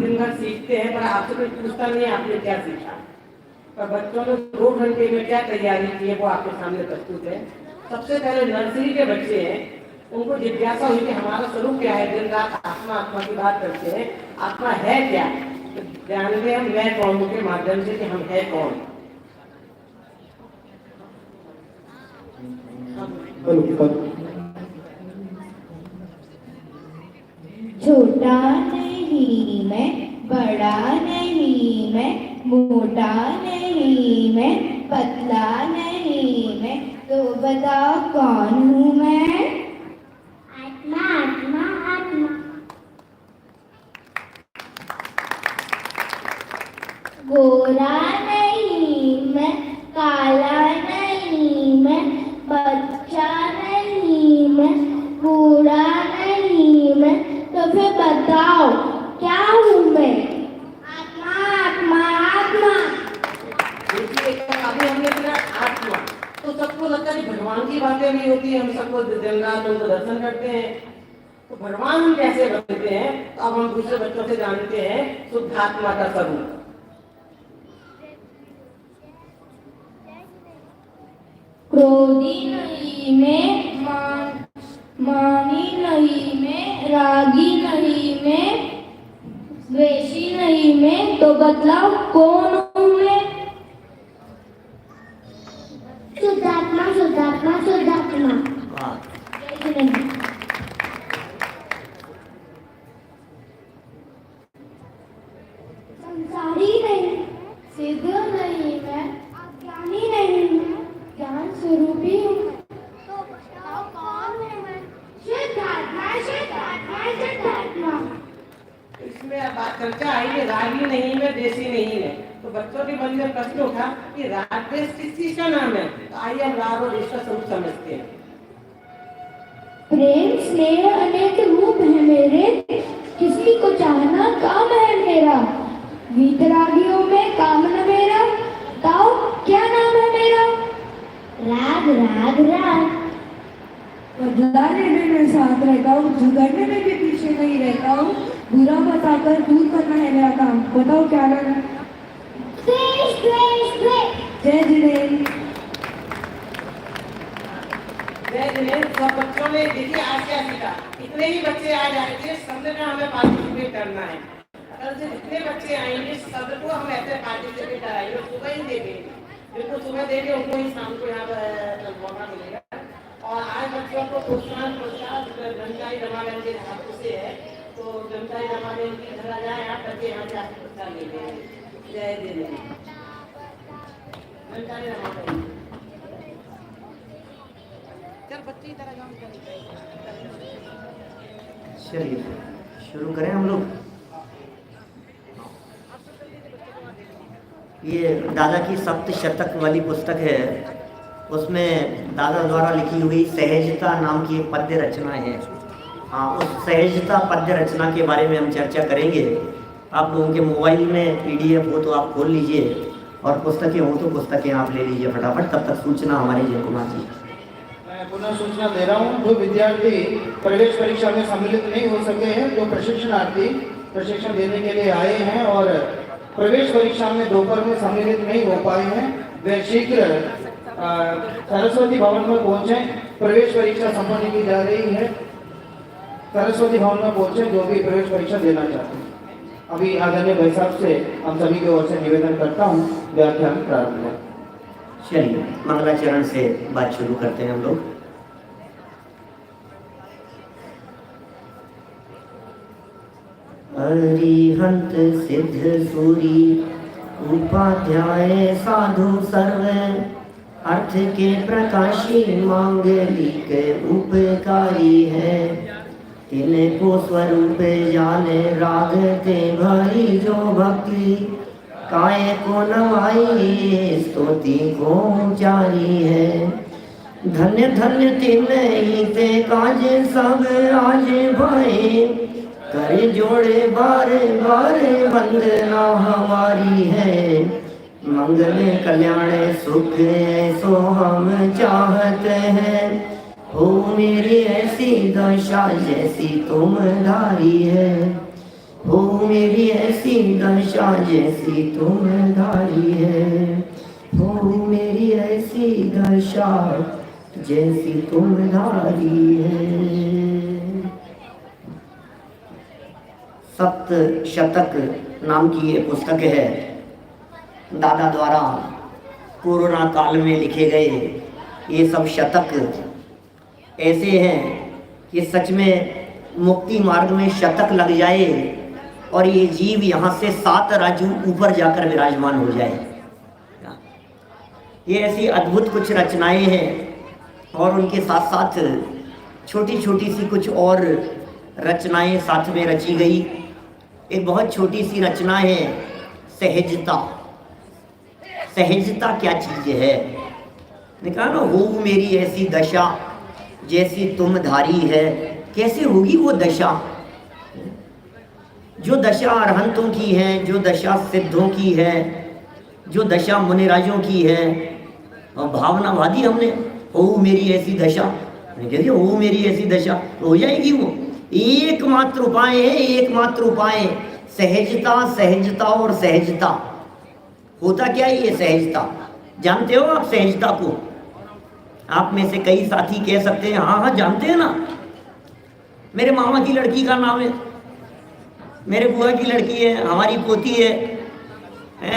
दिन भर सीखते हैं, पर आपसे कोई पूछता नहीं है आपने क्या सीखा। पर बच्चों ने 2 घंटे में क्या तैयारी की है वो आपके सामने प्रस्तुत है। सबसे पहले नर्सरी के बच्चे हैं, उनको जिज्ञासा हुई कि हमारा स्वरूप क्या है। दिन रात आत्मा आत्मा की बात करते हैं, आत्मा है क्या, तो जानेंगे हम मैं कौन के माध्यम से कि हम है कौन। छोटा नहीं मैं, बड़ा नहीं मैं, मोटा नहीं मैं, पतला नहीं मैं, तो बताओ कौन हूँ मैं? आत्मा आत्मा आत्मा। गोरा नहीं मैं, काला नहीं मैं, बच्चा नहीं मैं, बूढ़ा नहीं मैं, तो फिर बताओ क्या हूँ मैं? आत्मा आत्मा आत्मा। देखिए अभी हमने सुना आत्मा, तो सबको लगता है भगवान की बातें नहीं होती, हम सबको दिन रात उनको दर्शन करते हैं, तो भगवान हम कैसे बनते हैं? तो अब हम दूसरे बच्चों से जानते हैं शुद्ध आत्मा का स्वरूप। क्रोधी नहीं मैं, मानी नहीं मैं, रागी नहीं मैं, द्वेषी नहीं मैं, तो बतलाओ कौन हूँ मैं? शुद्धात्मा शुद्धात्मा शुद्धात्मा। संसारी नहीं, सिद्ध नहीं मैं, अज्ञानी नहीं मैं, ज्ञान स्वरूपी हूँ। तो बताओ कौन हूँ मैं? शुद्धात्मा शुद्धात्मा शुद्धात्मा। इसमें अब बात चर्चा आई कि रागी नहीं है, देसी नहीं है, तो बच्चों के मन में प्रश्न उठा कि राग देश किस चीज का नाम है। तो आइए हम राग और देश का स्वरूप समझते हैं। प्रेम स्नेह अनेक रूप है मेरे, किसी को चाहना काम है मेरा, वीतरागियों में काम न मेरा, बताओ क्या नाम है मेरा? राग राग राग। बदला लेने में साथ रहता हूँ, झगड़ने में भी पीछे नहीं रहता हूँ, बुरा बताकर दूर करना है मेरा काम, बताओ क्या नाम है? द्वेष द्वेष द्वेष। जय जिनेन्द्र। जय जिनेन्द्र। सब बच्चों ने देखिए आज क्या सीखा, इतने ही बच्चे आज आए थे, सबने का हमें पार्टिसिपेट करना है। अगर से जितने बच्चे आएंगे सबको हम ऐसे पार्टिसिपेट कराएंगे, सुबह ही देंगे, जिनको सुबह देंगे उनको ही शाम को यहाँ पर मौका मिलेगा। और आज बच्चों को प्रोत्साहन जनताई रमाबेन के हाथों से है, तो जनताई रमाबेन की घर आ जाए आप बच्चे यहाँ से आपको प्रोत्साहन ले लेंगे। जय जिनेन्द्र। जनताई रमाबेन चल बच्चे की तरह काम करें। चलिए शुरू करें हम लोग। ये दादा की सप्तशतक वाली पुस्तक है, उसमें दादा द्वारा लिखी हुई सहजता नाम की एक पद्य रचना है। हाँ, उस सहजता पद्य रचना के बारे में हम चर्चा करेंगे। आप लोगों के मोबाइल में PDF हो तो आप खोल लीजिए, और पुस्तकें हो तो पुस्तकें आप ले लीजिए फटाफट। तब तक सूचना हमारे जय कुमार जी। मैं पुनः सूचना दे रहा हूँ, जो विद्यार्थी प्रवेश परीक्षा में सम्मिलित नहीं हो सके हैं, जो प्रशिक्षणार्थी प्रशिक्षण देने के लिए आए हैं और प्रवेश परीक्षा में दोपहर में सम्मिलित नहीं हो पाए हैं, वे शीघ्र सरस्वती भवन में पहुंचे। प्रवेश परीक्षा संपन्न की जा रही है, सरस्वती भवन में पहुंचे जो भी प्रवेश परीक्षा देना चाहते हैं। अभी आदरणीय भाई साहब से हम सभी की ओर से निवेदन करता हूँ, व्याख्यान प्रारंभ है। चलिए मंगलाचरण से बात शुरू करते हैं हम लोग। अरिहंत सिद्ध सूरी उपाध्याय साधु सर्व, अर्थ के प्रकाशी मांगलिक उपकारी है। तिनको स्वरूप जाने राग ते भरी जो भक्ति, काय को नवाई स्तुति को उचारी है। धन्य धन्य तिन्हीं ते काज सब राज भाई, कर जोड़े बार बार वंदना हमारी है। मंगल कल्याण सुख ऐसो हम चाहते हैं, हो मेरी ऐसी दशा जैसी तुम धारी है। हो मेरी ऐसी दशा जैसी तुम धारी है, हो मेरी ऐसी दशा जैसी तुम धारी है। सप्त शतक नाम की ये पुस्तक है, दादा द्वारा कोरोना काल में लिखे गए ये सब शतक ऐसे हैं कि सच में मुक्ति मार्ग में शतक लग जाए और ये जीव यहाँ से 7 राज्यों ऊपर जाकर विराजमान हो जाए। ये ऐसी अद्भुत कुछ रचनाएं हैं और उनके साथ साथ छोटी छोटी सी कुछ और रचनाएं साथ में रची गई। एक बहुत छोटी सी रचना है सहजता। सहजता क्या चीज़ है? ने कहा ना, हो मेरी ऐसी दशा जैसी तुम धारी है। कैसे होगी वो दशा? जो दशा अरहंतों की है, जो दशा सिद्धों की है, जो दशा मुनिराजों की है। और भावनावादी हमने हो मेरी ऐसी दशा, कहते हो मेरी ऐसी दशा तो हो जाएगी वो। एकमात्र उपाय है, एकमात्र उपाय सहजता, सहजता और सहजता। होता क्या है ये सहजता? जानते हो आप सहजता को? आप में से कई साथी कह सकते हैं हाँ हाँ जानते हैं ना, मेरे मामा की लड़की का नाम है, मेरे बुआ की लड़की है, हमारी पोती है,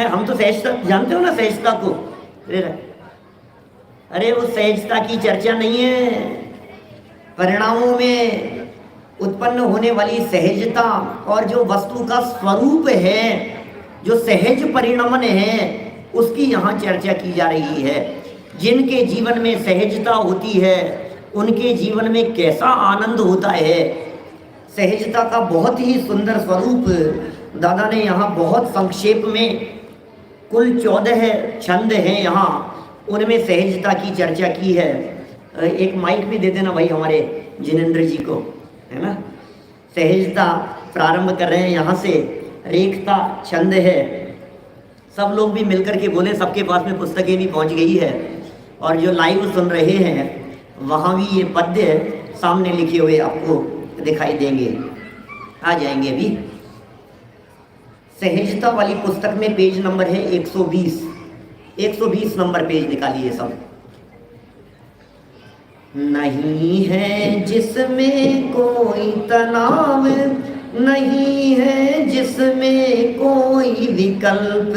हम तो सहजता जानते हो ना सहजता को। अरे वो सहजता की चर्चा नहीं है। परिणामों में उत्पन्न होने वाली सहजता और जो वस्तु का स्वरूप है, जो सहज परिणमन है, उसकी यहाँ चर्चा की जा रही है। जिनके जीवन में सहजता होती है उनके जीवन में कैसा आनंद होता है। सहजता का बहुत ही सुंदर स्वरूप दादा ने यहाँ बहुत संक्षेप में, कुल 14 छंद हैं यहाँ, उनमें सहजता की चर्चा की है। एक माइक भी दे देना भाई हमारे जिनेंद्र जी को, है ना। सहजता प्रारंभ कर रहे हैं यहाँ से। रेखता छंद है। सब लोग भी मिलकर के बोले, सबके पास में पुस्तकें भी पहुँच गई है और जो लाइव सुन रहे हैं वहाँ भी ये पद्य सामने लिखे हुए आपको दिखाई देंगे, आ जाएंगे अभी। सहजता वाली पुस्तक में पेज नंबर है 120 नंबर पेज निकालिए सब। नहीं है जिसमें कोई तनाव, नहीं है जिसमें कोई विकल्प,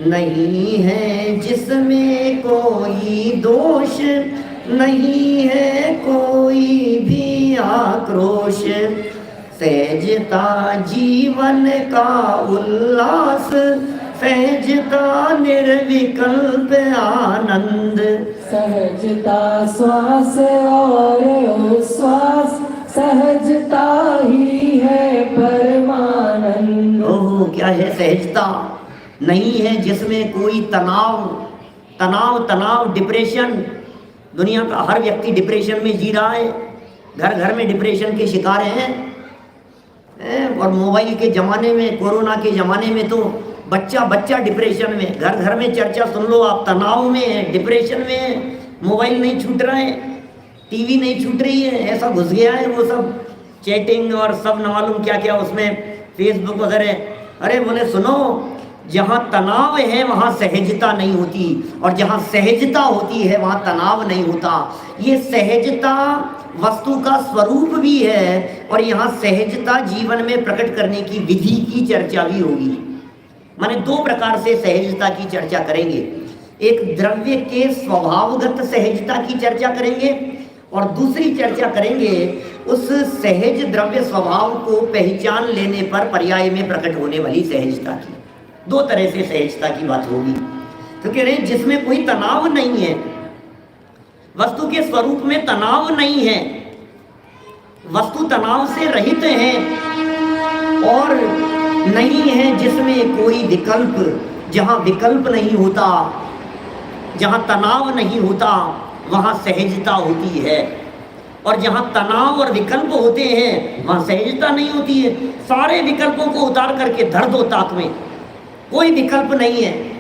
नहीं है जिसमें कोई दोष, नहीं है कोई भी आक्रोश। सहजता जीवन का उल्लास, सहजता निर्विकल्प आनंद। सहजता श्वास और उच्छ्वास, सहजता ही है परमानंद। ओह, क्या है सहजता? नहीं है जिसमें कोई तनाव, डिप्रेशन। दुनिया का हर व्यक्ति डिप्रेशन में जी रहा है, घर घर में डिप्रेशन के शिकार हैं। और मोबाइल के ज़माने में, कोरोना के ज़माने में तो बच्चा डिप्रेशन में, घर घर में चर्चा सुन लो आप, तनाव में है, डिप्रेशन में है। मोबाइल नहीं छूट रहा है, टीवी नहीं छूट रही है, ऐसा घुस गया है वो सब चैटिंग और सब न मालूम क्या क्या उसमें, फेसबुक वगैरह। अरे बोले सुनो, जहाँ तनाव है वहाँ सहजता नहीं होती, और जहाँ सहजता होती है वहाँ तनाव नहीं होता। ये सहजता वस्तु का स्वरूप भी है और यहाँ सहजता जीवन में प्रकट करने की विधि की चर्चा भी होगी। माने 2 प्रकार से सहजता की चर्चा करेंगे। एक द्रव्य के स्वभावगत सहजता की चर्चा करेंगे और दूसरी चर्चा करेंगे उस सहज द्रव्य स्वभाव को पहचान लेने पर पर्याय में प्रकट होने वाली सहजता की। 2 तरह से सहजता की बात होगी। तो कह रहे हैं जिसमें कोई तनाव नहीं है, वस्तु के स्वरूप में तनाव नहीं है, वस्तु तनाव से रहित है, और नहीं है जिसमें कोई विकल्प। जहाँ विकल्प नहीं होता, जहाँ तनाव नहीं होता, वहाँ सहजता होती है। और जहाँ तनाव और विकल्प होते हैं वहाँ सहजता नहीं होती है। सारे विकल्पों को उतार करके धर दो ताक में, कोई विकल्प नहीं है,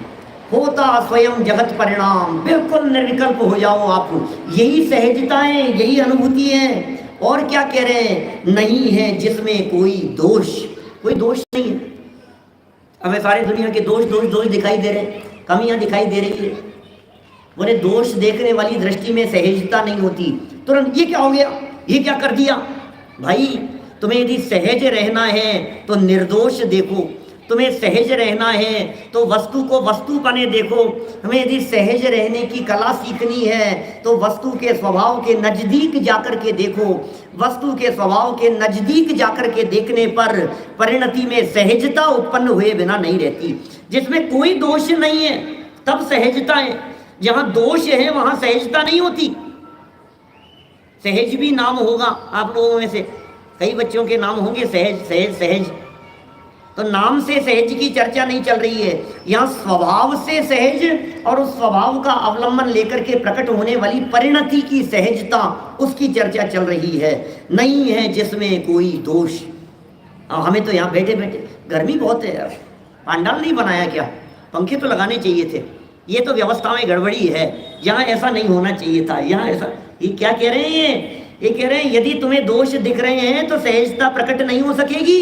होता स्वयं जगत परिणाम, बिल्कुल निर्विकल्प हो जाओ आप। यही सहजता है, यही अनुभूति है। और क्या कह रहे हैं? नहीं है जिसमें कोई दोष, कोई दोष नहीं है। हमें सारी दुनिया के दोष दोष दोष दिखाई दे रहे हैं, कमियां दिखाई दे रही है। बोले दोष देखने वाली दृष्टि में सहजता नहीं होती, तुरंत ये क्या हो गया, ये क्या कर दिया। भाई तुम्हें यदि सहज रहना है तो निर्दोष देखो, तुम्हें सहज रहना है तो वस्तु को वस्तु बने देखो। हमें यदि सहज रहने की कला सीखनी है तो वस्तु के स्वभाव के नज़दीक जाकर के देखो। वस्तु के स्वभाव के नज़दीक जाकर के देखने पर परिणति में सहजता उत्पन्न हुए बिना नहीं रहती। जिसमें कोई दोष नहीं है तब सहजता है, जहाँ दोष है वहाँ सहजता नहीं होती। सहज भी नाम होगा आप लोगों में से कई बच्चों के नाम होंगे सहज सहज सहज, तो नाम से सहज की चर्चा नहीं चल रही है। यहाँ स्वभाव से सहज और उस स्वभाव का अवलंबन लेकर के प्रकट होने वाली परिणति की सहजता, उसकी चर्चा चल रही है। नहीं है जिसमें कोई दोष। हमें तो यहाँ बैठे बैठे गर्मी बहुत है यार, पांडाल नहीं बनाया क्या, पंखे तो लगाने चाहिए थे। ये तो व्यवस्था में गड़बड़ी है, यहाँ ऐसा नहीं होना चाहिए था, यहाँ ऐसा। ये क्या कह रहे हैं, ये कह रहे हैं यदि तुम्हें दोष दिख रहे हैं तो सहजता प्रकट नहीं हो सकेगी।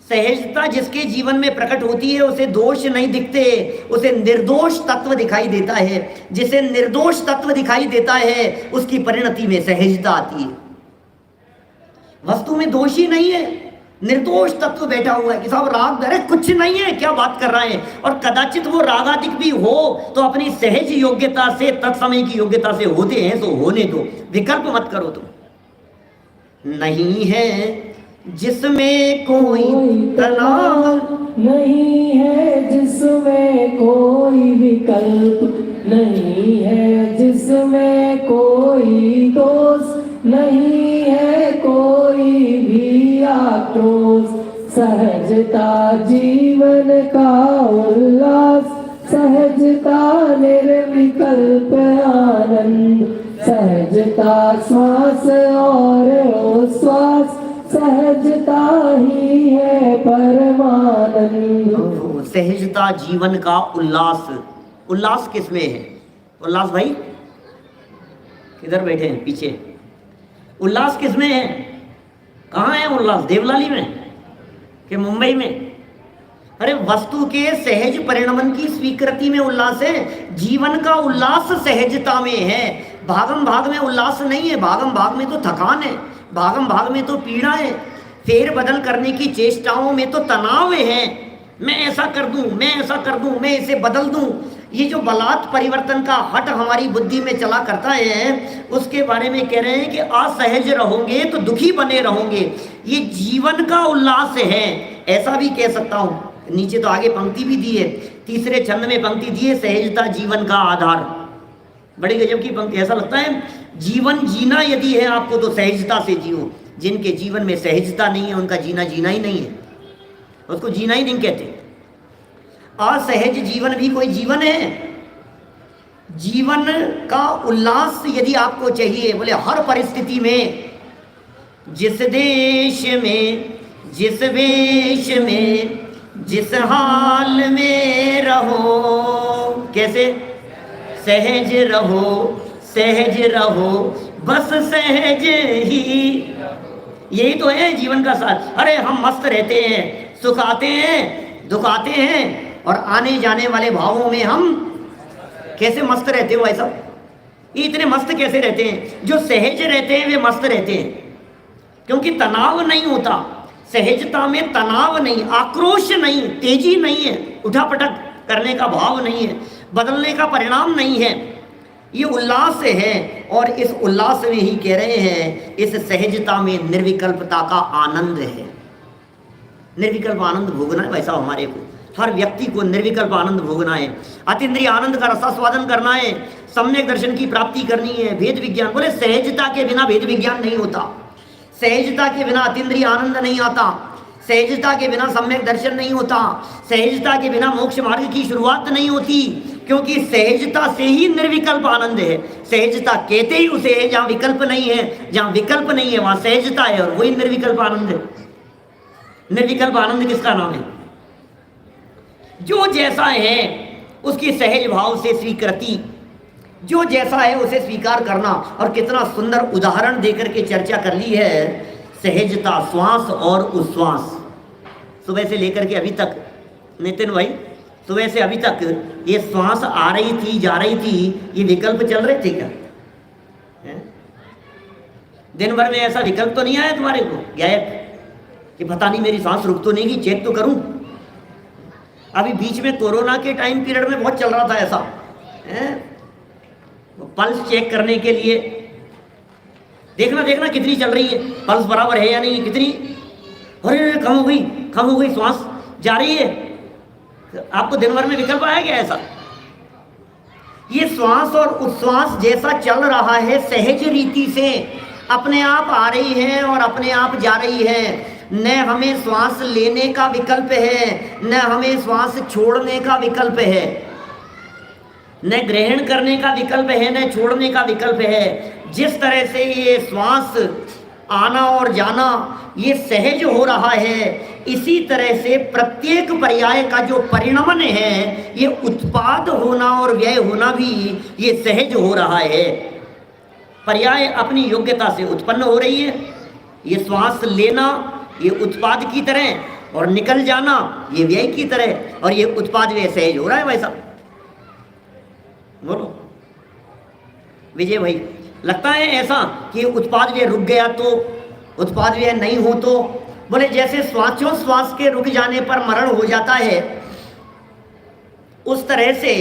सहजता जिसके जीवन में प्रकट होती है उसे दोष नहीं दिखते, उसे निर्दोष तत्व दिखाई देता है। जिसे निर्दोष तत्व दिखाई देता है उसकी परिणति में सहजता आती है। वस्तु में दोष ही नहीं है, निर्दोष तत्व बैठा हुआ है कि साहब राग, अरे कुछ नहीं है, क्या बात कर रहे हैं। और कदाचित वो रागादिक भी हो तो अपनी सहज योग्यता से, तत्समय की योग्यता से होते हैं तो होने दो, विकल्प मत करो तुम। नहीं है जिसमें कोई तनाव, नहीं है जिसमें कोई विकल्प, नहीं है जिसमें कोई दोष, नहीं है कोई भी आक्रोश। सहजता जीवन का उल्लास, सहजता निर्विकल्प आनंद, सहजता श्वास और उच्छ्वास, सहजता ही है परमानंद। सहजता जीवन का उल्लास। उल्लास किसमें है? उल्लास भाई किधर बैठे हैं पीछे? उल्लास किसमें है? कहाँ है उल्लास? देवलाली में कि मुंबई में? अरे वस्तु के सहज परिणमन की स्वीकृति में उल्लास है। जीवन का उल्लास सहजता में है। भागम भाग में उल्लास नहीं है। भागम भाग में तो थकान है, भागम भाग में तो पीड़ा है, फेर बदल करने की चेष्टाओं में तो तनाव है। मैं ऐसा कर दूं, मैं ऐसा कर दूं, मैं इसे बदल दूं। ये जो बलात् परिवर्तन का हट हमारी बुद्धि में चला करता है, उसके बारे में कह रहे हैं कि असहज रहोगे तो दुखी बने रहोगे। ये जीवन का उल्लास है, ऐसा भी कह सकता हूँ। नीचे तो आगे पंक्ति भी दी है, तीसरे छंद में पंक्ति दी है, सहजता जीवन का आधार। बड़ी गजब की पंक्ति। ऐसा लगता है जीवन जीना यदि है आपको तो सहजता से जियो। जिनके जीवन में सहजता नहीं है उनका जीना जीना ही नहीं है, उसको जीना ही नहीं कहते। असहज जीवन भी कोई जीवन है? जीवन का उल्लास यदि आपको चाहिए, बोले हर परिस्थिति में, जिस देश में, जिस वेश में, जिस हाल में रहो, कैसे? सहज रहो, सहज रहो, बस सहज ही। यही तो है जीवन का साथ। अरे हम मस्त रहते हैं, सुख आते हैं, दुख आते हैं, और आने जाने वाले भावों में हम कैसे मस्त रहते हो? ऐसा ये इतने मस्त कैसे रहते हैं? जो सहज रहते हैं वे मस्त रहते हैं, क्योंकि तनाव नहीं होता। सहजता में तनाव नहीं, आक्रोश नहीं, तेजी नहीं है, उठापटक करने का भाव नहीं है, बदलने का परिणाम नहीं है। ये उल्लास है, और इस उल्लास में ही कह रहे हैं इस सहजता में निर्विकल्पता का आनंद है। निर्विकल्प आनंद भोगना है वैसा हमारे को, हर व्यक्ति को निर्विकल्प आनंद भोगना है। अतीन्द्रिय आनंद का रसास्वादन करना है, सम्यक दर्शन की प्राप्ति करनी है, भेद विज्ञान। बोले सहजता के बिना भेद विज्ञान नहीं होता, सहजता के बिना अतीन्द्रिय आनंद नहीं आता, सहजता के बिना सम्यक दर्शन नहीं होता, सहजता के बिना मोक्ष मार्ग की शुरुआत नहीं होती, क्योंकि सहजता से ही निर्विकल्प आनंद है। सहजता कहते ही उसे है जहाँ विकल्प नहीं है, जहाँ विकल्प नहीं है वहाँ सहजता है, और वही निर्विकल्प आनंद है। निर्विकल्प आनंद किसका नाम है? जो जैसा है उसकी सहज भाव से स्वीकृति, जो जैसा है उसे स्वीकार करना। और कितना सुंदर उदाहरण देकर के चर्चा कर ली है। सहजता, श्वास और उच्छ्वास। सुबह से लेकर के अभी तक, नितिन भाई, सुबह से अभी तक ये श्वास आ रही थी जा रही थी, ये विकल्प चल रहे थे क्या? हैं? दिन भर में ऐसा विकल्प तो नहीं आया तुम्हारे को गायब कि पता नहीं मेरी सांस रुक तो नहीं गई, चेक तो करूं? अभी बीच में कोरोना के टाइम पीरियड में बहुत चल रहा था ऐसा, पल्स चेक करने के लिए देखना कितनी चल रही है, पल्स बराबर है या नहीं, कितनी, अरे कम हो गई श्वास जा रही है। आपको दिन भर में विकल्प आया क्या ऐसा? ये श्वास और उच्छ्वास जैसा चल रहा है सहज रीति से, अपने आप आ रही है और अपने आप जा रही है। न हमें श्वास लेने का विकल्प है, न हमें श्वास छोड़ने का विकल्प है, न ग्रहण करने का विकल्प है, न छोड़ने का विकल्प है। जिस तरह से ये श्वास आना और जाना ये सहज हो रहा है, इसी तरह से प्रत्येक पर्याय का जो परिणमन है, ये उत्पाद होना और व्यय होना भी ये सहज हो रहा है। पर्याय अपनी योग्यता से उत्पन्न हो रही है। ये श्वास लेना ये उत्पाद की तरह और निकल जाना ये व्यय की तरह, और ये उत्पाद व्यय सहज हो रहा है भाई साहब। बोलो विजय भाई, लगता है ऐसा कि उत्पाद व्यय रुक गया तो, उत्पाद व्यय नहीं हो तो? बोले जैसे श्वासोच्छ्वास के रुक जाने पर मरण हो जाता है, उस तरह से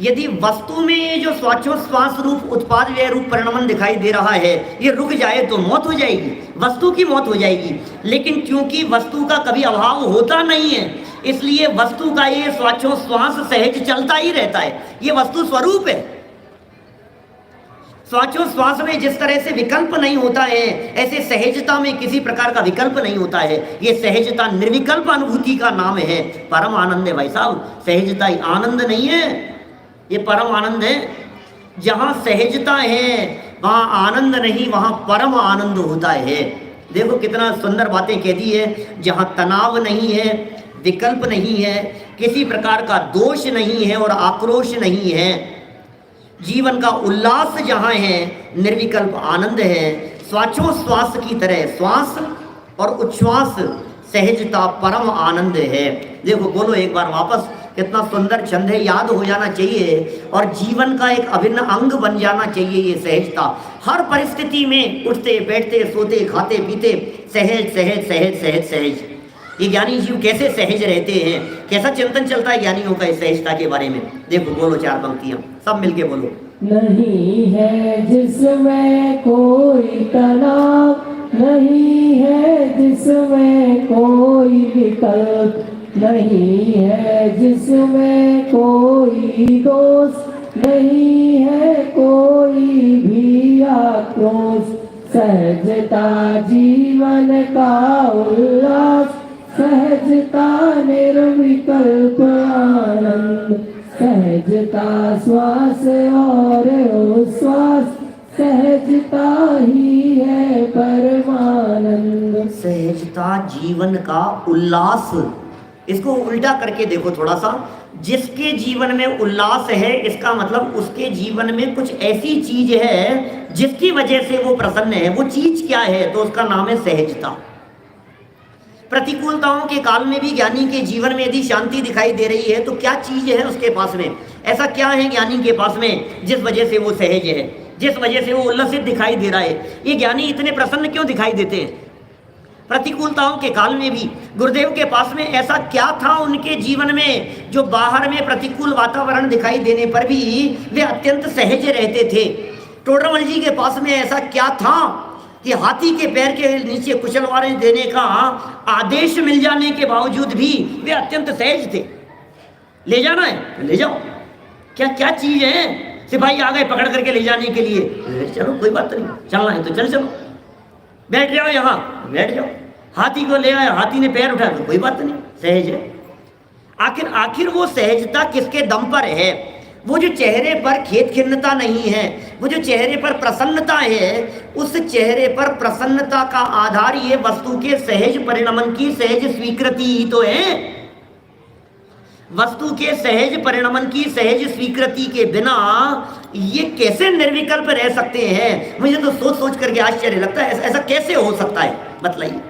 यदि वस्तु में ये जो श्वासोच्छ्वास रूप उत्पाद व्यय रूप परिणमन दिखाई दे रहा है, ये रुक जाए तो मौत हो जाएगी, वस्तु की मौत हो जाएगी। लेकिन क्योंकि वस्तु का कभी अभाव होता नहीं है, इसलिए वस्तु का ये श्वासोच्छ्वास सहज चलता ही रहता है। ये वस्तु स्वरूप है। श्वासोच्छ्वास में जिस तरह से विकल्प नहीं होता है, ऐसे सहजता में किसी प्रकार का विकल्प नहीं होता है। ये सहजता निर्विकल्प अनुभूति का नाम है, परम आनंद है भाई साहब। सहजता ही आनंद नहीं है, ये परम आनंद है। जहाँ सहजता है वहाँ आनंद नहीं, वहाँ परम आनंद होता है। देखो कितना सुंदर बातें कह दी है। जहाँ तनाव नहीं है, विकल्प नहीं है, किसी प्रकार का दोष नहीं है और आक्रोश नहीं है, जीवन का उल्लास जहाँ है, निर्विकल्प आनंद है। श्वासोच्छ्वास की तरह श्वास और उच्छ्वास सहजता परम आनंद है। देखो बोलो एक बार वापस, कितना सुंदर छंद है, याद हो जाना चाहिए और जीवन का एक अभिन्न अंग बन जाना चाहिए ये सहजता। हर परिस्थिति में उठते बैठते सोते खाते पीते सहज सहज सहज सहज सहज। ये ज्ञानी जीव कैसे सहज रहते हैं, कैसा चिंतन चलता है ज्ञानियों का इस सहजता के बारे में। देखो बोलो चार पंक्तियां, सब मिलके बोलो। नहीं है जिसमें कोई तनाव, नहीं है जिसमें कोई विकल्प, नहीं है जिसमें कोई दोष, नहीं है कोई भी आक्रोश। सहजता जीवन का उल्लास, सहजता निर्विकल्प आनंद, सहजता श्वास और उच्छ्वास, सहजता ही है परमानंद। सहजता जीवन का उल्लास, इसको उल्टा करके देखो थोड़ा सा। जिसके जीवन में उल्लास है, इसका मतलब उसके जीवन में कुछ ऐसी चीज है जिसकी वजह से वो प्रसन्न है। वो चीज क्या है? तो उसका नाम है सहजता। प्रतिकूलताओं के काल में भी ज्ञानी के जीवन में यदि शांति दिखाई दे रही है तो क्या चीज है उसके पास में? ऐसा क्या है ज्ञानी के पास में जिस वजह से वो सहज है, जिस वजह से वो उल्लसित दिखाई दे रहा है? ये ज्ञानी इतने प्रसन्न क्यों दिखाई देते हैं? प्रतिकूलताओं के काल में भी गुरुदेव के पास में ऐसा क्या था उनके जीवन में जो बाहर में प्रतिकूल वातावरण दिखाई देने पर भी वे अत्यंत सहज रहते थे? टोडरमल जी के पास में ऐसा क्या था कि हाथी के पैर के नीचे कुचलवारे देने का आदेश मिल जाने के बावजूद भी वे अत्यंत सहज थे? ले जाना है तो ले जाओ, क्या क्या चीज है? सिपाही आ गए पकड़ करके ले जाने के लिए, चलो कोई बात नहीं, चलना है तो चलो, बैठ जाओ यहाँ बैठ जाओ। हाथी को ले आया, हाथी ने पैर उठाया तो कोई बात नहीं, सहज है। आखिर वो सहजता किसके दम पर है? वो जो चेहरे पर खेद खिन्नता नहीं है, वो जो चेहरे पर प्रसन्नता है, उस चेहरे पर प्रसन्नता का आधार ये वस्तु के सहज परिणमन की सहज स्वीकृति ही तो है। वस्तु के सहज परिणमन की सहज स्वीकृति के बिना ये कैसे निर्विकल्प रह सकते हैं? मुझे तो सोच सोच करके आश्चर्य लगता है, ऐसा कैसे हो सकता है? बतलाइए।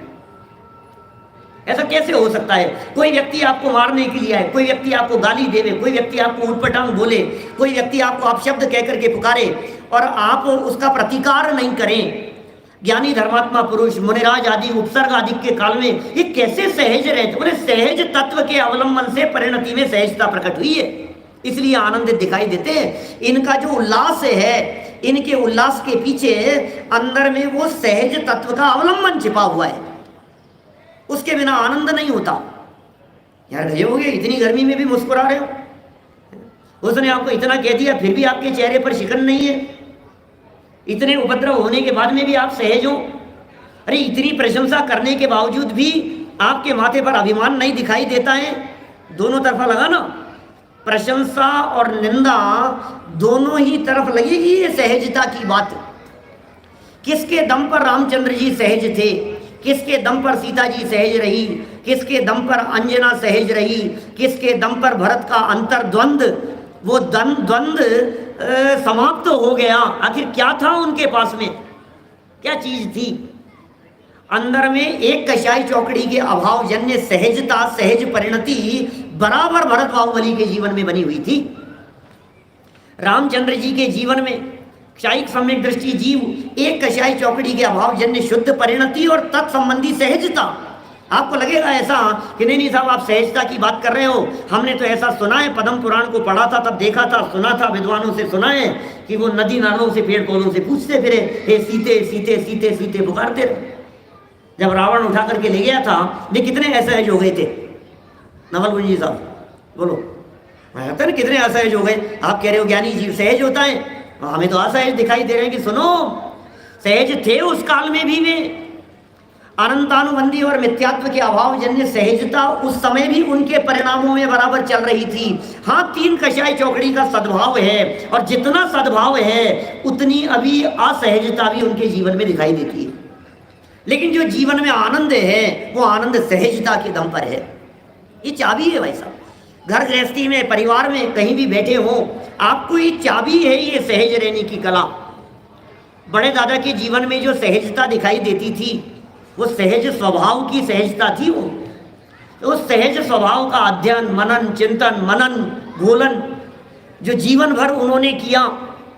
ऐसा कैसे हो सकता है? कोई व्यक्ति आपको मारने के लिए आए, कोई व्यक्ति आपको गाली देवे, कोई व्यक्ति आपको उटपटांग बोले, कोई व्यक्ति आपको अपशब्द कह करके पुकारे और आप उसका प्रतिकार नहीं करें। ज्ञानी धर्मात्मा पुरुष मुनिराज आदि उपसर्ग आदि के काल में ये कैसे सहज रहते? बोले सहज तत्व के अवलंबन से परिणति में सहजता प्रकट हुई है, इसलिए आनंदित दिखाई देते हैं। इनका जो उल्लास है, इनके उल्लास के पीछे अंदर में वो सहज तत्व का अवलंबन छिपा हुआ है, उसके बिना आनंद नहीं होता। यार गए हो गए, इतनी गर्मी में भी मुस्कुरा रहे हो, उसने आपको इतना कह दिया फिर भी आपके चेहरे पर शिकन नहीं है, इतने उपद्रव होने के बाद में भी आप सहज हो। अरे इतनी प्रशंसा करने के बावजूद भी आपके माथे पर अभिमान नहीं दिखाई देता है। दोनों तरफा लगा ना, प्रशंसा और निंदा दोनों ही तरफ लगेगी ये सहजता की बात। किसके दम पर रामचंद्र जी सहज थे, किसके दम पर सीता जी सहज रही, किसके दम पर अंजना सहज रही, किसके दम पर भरत का अंतर्द्वंद, वो द्वंद्व समाप्त हो गया। आखिर क्या था उनके पास में, क्या चीज थी? अंदर में एक कशाई चौकड़ी के अभाव जन्य सहजता, सहज परिणति बराबर भरत बाहुबली के जीवन में बनी हुई थी। रामचंद्र जी के जीवन में क्षायिक सम्यक दृष्टि जीव एक कशाई चौकड़ी के अभाव जन्य शुद्ध परिणति और तत्संबंधी सहजता। आपको लगेगा ऐसा कि नहीं साहब आप सहजता की बात कर रहे हो, हमने तो ऐसा सुना है, पद्म पुराण को पढ़ा था तब देखा था, सुना था, विद्वानों से सुना है कि वो नदी नालों से पेड़ पौधों से पूछते फिरे, हे सीते सीते सीते सीते पुकारते रहे। जब रावण उठा करके ले गया था, वे कितने असहज हो गए थे? नवल जी साहब बोलो, कहते ना कितने असहज हो गए। आप कह रहे हो ज्ञानी जीव सहज होता है, हमें तो असहज दिखाई दे रहे हैं कि सुनो सहज थे उस काल में भी वे। अनंतानुबंधी और मिथ्यात्व के अभाव जन्य सहजता उस समय भी उनके परिणामों में बराबर चल रही थी। हाँ, तीन कशाई चौकड़ी का सद्भाव है और जितना सद्भाव है उतनी अभी असहजता भी उनके जीवन में दिखाई देती है। लेकिन जो जीवन में आनंद है वो आनंद सहजता के दम पर है। ये चाबी है भाई साहब। घर गृहस्थी में, परिवार में, कहीं भी बैठे हो, आपको ये चाबी है, ये सहज रहने की कला। बड़े दादा के जीवन में जो सहजता दिखाई देती थी वो सहज स्वभाव की सहजता थी। वो तो सहज स्वभाव का अध्ययन, मनन, चिंतन, मनन, घोलन जो जीवन भर उन्होंने किया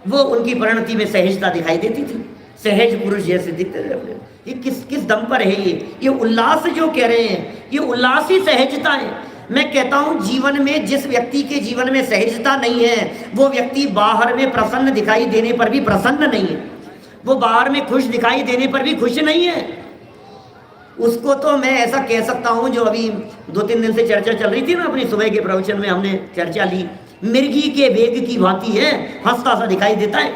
वो उनकी परिणति में सहजता दिखाई देती थी। सहज पुरुष जैसे दिखते थे। ये किस दम पर है? ये उल्लास जो कह रहे हैं, ये उल्लास ही सहजता है। मैं कहता हूँ जीवन में जिस व्यक्ति के जीवन में सहजता नहीं है वो व्यक्ति बाहर में प्रसन्न दिखाई देने पर भी प्रसन्न नहीं है, वो बाहर में खुश दिखाई देने पर भी खुश नहीं है। उसको तो मैं ऐसा कह सकता हूँ, जो अभी 2-3 दिन से चर्चा चल रही थी ना अपनी सुबह के प्रवचन में हमने चर्चा ली, मिर्गी के वेग की भांति है, हंसता सा दिखाई देता है,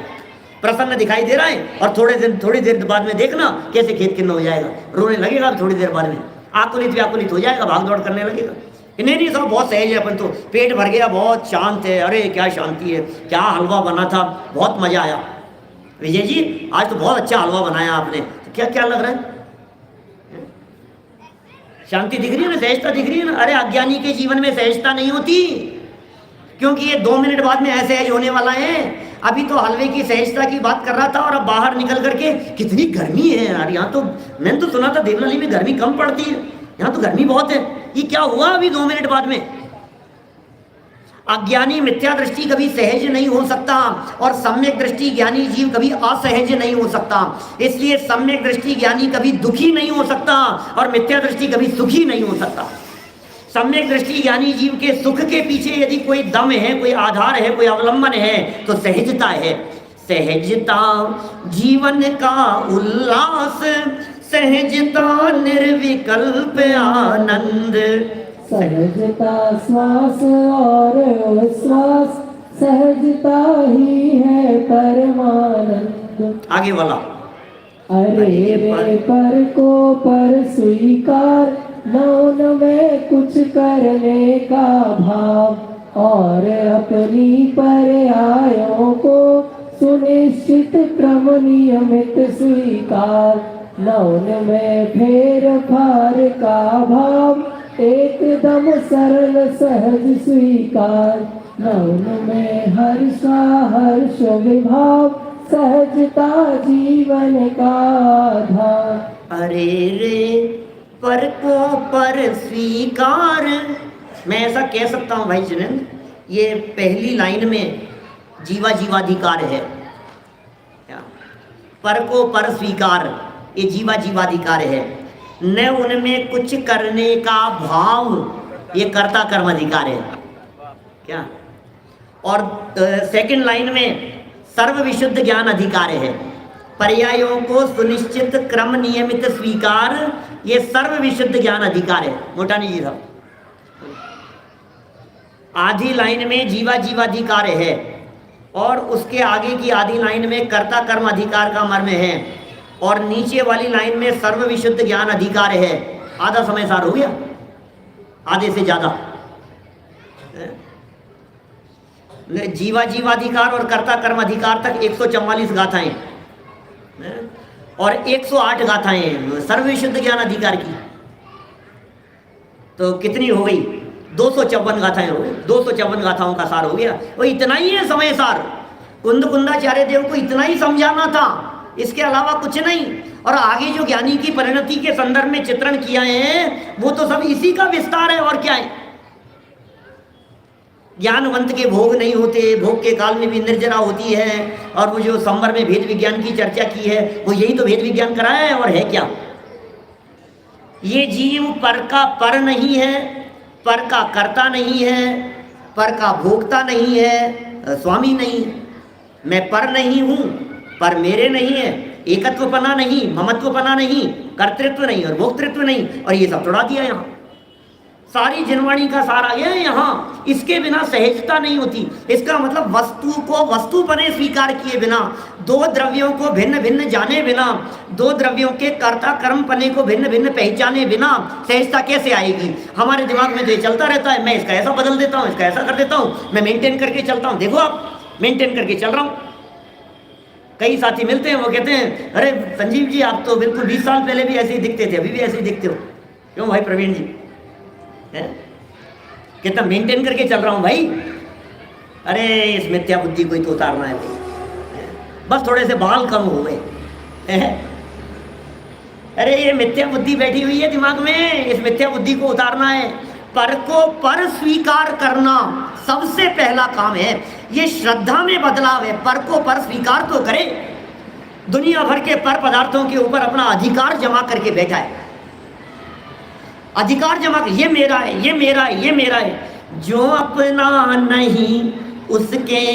प्रसन्न दिखाई दे रहा है और थोड़ी देर बाद में देखना कैसे खेत खिन्न हो जाएगा, रोने लगेगा, थोड़ी देर बाद में आकुलित व्याकुलित हो जाएगा, भाग दौड़ करने लगेगा। नहीं सब बहुत सहज है, अपन तो पेट भर गया, बहुत शांत है, अरे क्या शांति है, क्या हलवा बना था, बहुत मजा आया। विजय जी आज तो बहुत अच्छा हलवा बनाया आपने, तो क्या लग रहा है? शांति दिख रही है ना, सहजता दिख रही है ना। अरे अज्ञानी के जीवन में सहजता नहीं होती, क्योंकि ये 2 मिनट बाद में असहज होने वाला है। अभी तो हलवे की सहजता की बात कर रहा था और अब बाहर निकल करके कितनी गर्मी है यार, यहाँ तो मैंने तो सुना था देवलाली में गर्मी कम पड़ती है, यहाँ तो गर्मी बहुत है। ये क्या हुआ अभी 2 मिनट बाद में? अज्ञानी मिथ्या दृष्टि कभी सहज नहीं हो सकता और सम्यक दृष्टि ज्ञानी जीव कभी असहज नहीं हो सकता। इसलिए सम्यक दृष्टि ज्ञानी कभी दुखी नहीं हो सकता और मिथ्या दृष्टि कभी सुखी नहीं हो सकता। सम्यक दृष्टि ज्ञानी जीव के सुख के पीछे यदि कोई दम है, कोई आधार है, कोई अवलंबन है तो सहजता है। सहजता जीवन का उल्लास, सहजता निर्विकल्प आनंद। सहजता श्वास और उच्छ्वास, सहजता ही है परमानंद। आगे वाला अरे रे पर को पर स्वीकार, मौन में कुछ करने का भाव, और अपनी पर्यायों को सुनिश्चित क्रम नियमित स्वीकार। मौन में फेर फार का भाव, एकदम सरल सहज स्वीकार। मौन में हर्ष विभाव, सहजता जीवन का आधार। अरे रे पर को पर स्वीकार। मैं ऐसा कह सकता हूँ भाई जिनेंद्र, ये पहली लाइन में जीवा जीवाधिकार है, पर को पर स्वीकार, ये जीवा जीवाधिकार है। न उनमें कुछ करने का भाव, ये कर्ता कर्म अधिकार है क्या। और सेकंड लाइन में सर्व विशुद्ध ज्ञान अधिकार है। पर्यायों को सुनिश्चित क्रम नियमित स्वीकार, ये सर्व विशुद्ध ज्ञान अधिकार है। मोटानी जी साहब, आधी लाइन में जीवा जीवाधिकार है और उसके आगे की आधी लाइन में कर्ता कर्म अधिकार का मर्म है और नीचे वाली लाइन में सर्व विशुद्ध ज्ञान अधिकार है। आधा समय सार हो गया, आधे से ज्यादा। जीवा जीवाधिकार और कर्ता कर्म अधिकार तक 144 गाथाएं और 108 गाथाएं सर्व विशुद्ध ज्ञान अधिकार की, तो कितनी हो गई? 254 गाथाएं हो गई। 254 गाथाओं का सार हो गया। वो इतना ही है समय सार। कुंद कुंदाचार्य देव को इतना ही समझाना था, इसके अलावा कुछ नहीं। और आगे जो ज्ञानी की परिणति के संदर्भ में चित्रण किया है वो तो सब इसी का विस्तार है, और क्या है। ज्ञानवंत के भोग नहीं होते, भोग के काल में भी निर्जरा होती है। और वो जो संवर में भेद विज्ञान की चर्चा की है, वो यही तो भेद विज्ञान कराया है, और है क्या। ये जीव पर का पर नहीं है, पर का कर्ता नहीं है, पर का भोक्ता नहीं है, स्वामी नहीं है। मैं पर नहीं हूं, पर मेरे नहीं है, एकत्वपना नहीं, ममत्वपना नहीं, कर्तृत्व नहीं और भोक्तृत्व नहीं, और ये सब तोड़ा दिया यहाँ। सारी जिनवाणी का सार आ गया है यहाँ। इसके बिना सहजता नहीं होती। इसका मतलब वस्तु को वस्तुपने स्वीकार किए बिना, दो द्रव्यों को भिन्न भिन्न जाने बिना, दो द्रव्यों के कर्ता कर्म पने को भिन्न भिन्न पहचाने बिना सहजता कैसे आएगी। हमारे दिमाग में तो ये चलता रहता है, मैं इसका ऐसा बदल देता हूँ, इसका ऐसा कर देता हूँ, मैं मेंटेन करके चलता हूँ। देखो आप, मेंटेन करके चल रहा हूँ। कई साथी मिलते हैं, वो कहते हैं अरे संजीव जी आप तो बिल्कुल 20 साल पहले भी ऐसे ही दिखते थे, अभी भी ऐसे ही दिखते हो। क्यों भाई प्रवीण जी, कितना मेंटेन करके चल रहा हूं भाई। अरे इस मिथ्या बुद्धि को ही तो उतारना है भाई, बस थोड़े से बाल कम हो गए। अरे ये मिथ्या बुद्धि बैठी हुई है दिमाग में, इस मिथ्या बुद्धि को उतारना है। पर को पर स्वीकार करना सबसे पहला काम है। ये श्रद्धा में बदलाव है। पर को पर स्वीकार तो करे। दुनिया भर के पर पदार्थों के ऊपर अपना अधिकार जमा करके बैठा है। अधिकार जमा कर, ये मेरा है, ये मेरा है, ये मेरा है। जो अपना नहीं उसके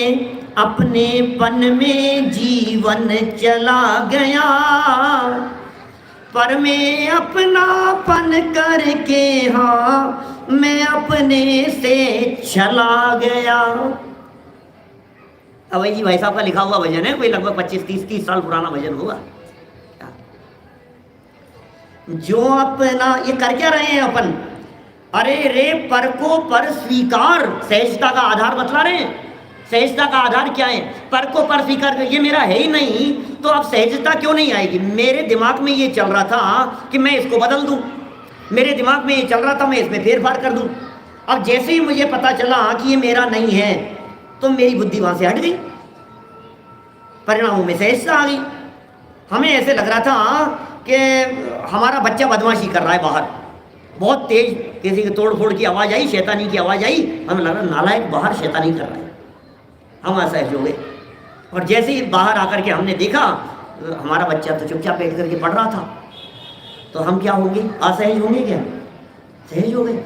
अपनेपन में जीवन चला गया, पर मैं अपनापन करके हाँ मैं अपने से चला गया। अवै जी भाई साहब का लिखा हुआ भजन है, कोई लगभग 25-30 साल पुराना भजन होगा। जो अपना, ये कर क्या रहे हैं अपन? अरे रे पर को पर स्वीकार, सहजता का आधार बतला रहे हैं। सहजता का आधार क्या है? पर को पर स्वीकार कर, ये मेरा है ही नहीं, तो अब सहजता क्यों नहीं आएगी? मेरे दिमाग में ये चल रहा था कि मैं इसको बदल दूं, मेरे दिमाग में ये चल रहा था मैं इसमें फेरफार कर दूं। अब जैसे ही मुझे पता चला कि ये मेरा नहीं है, तो मेरी बुद्धि वहां से हट गई, परिणामों में सहजता आ गई। हमें ऐसे लग रहा था कि हमारा बच्चा बदमाशी कर रहा है बाहर, बहुत तेज किसी की तोड़ फोड़ की आवाज़ आई, शैतानी की आवाज़ आई, हमें लग रहा नालायक बाहर शैतानी कर रहा है। हम असहज हो गए, और जैसे ही बाहर आकर के हमने देखा हमारा बच्चा तो चुपचाप बैठ करके पढ़ रहा था, तो हम क्या होंगे? असहज होंगे क्या? सहज हो गए।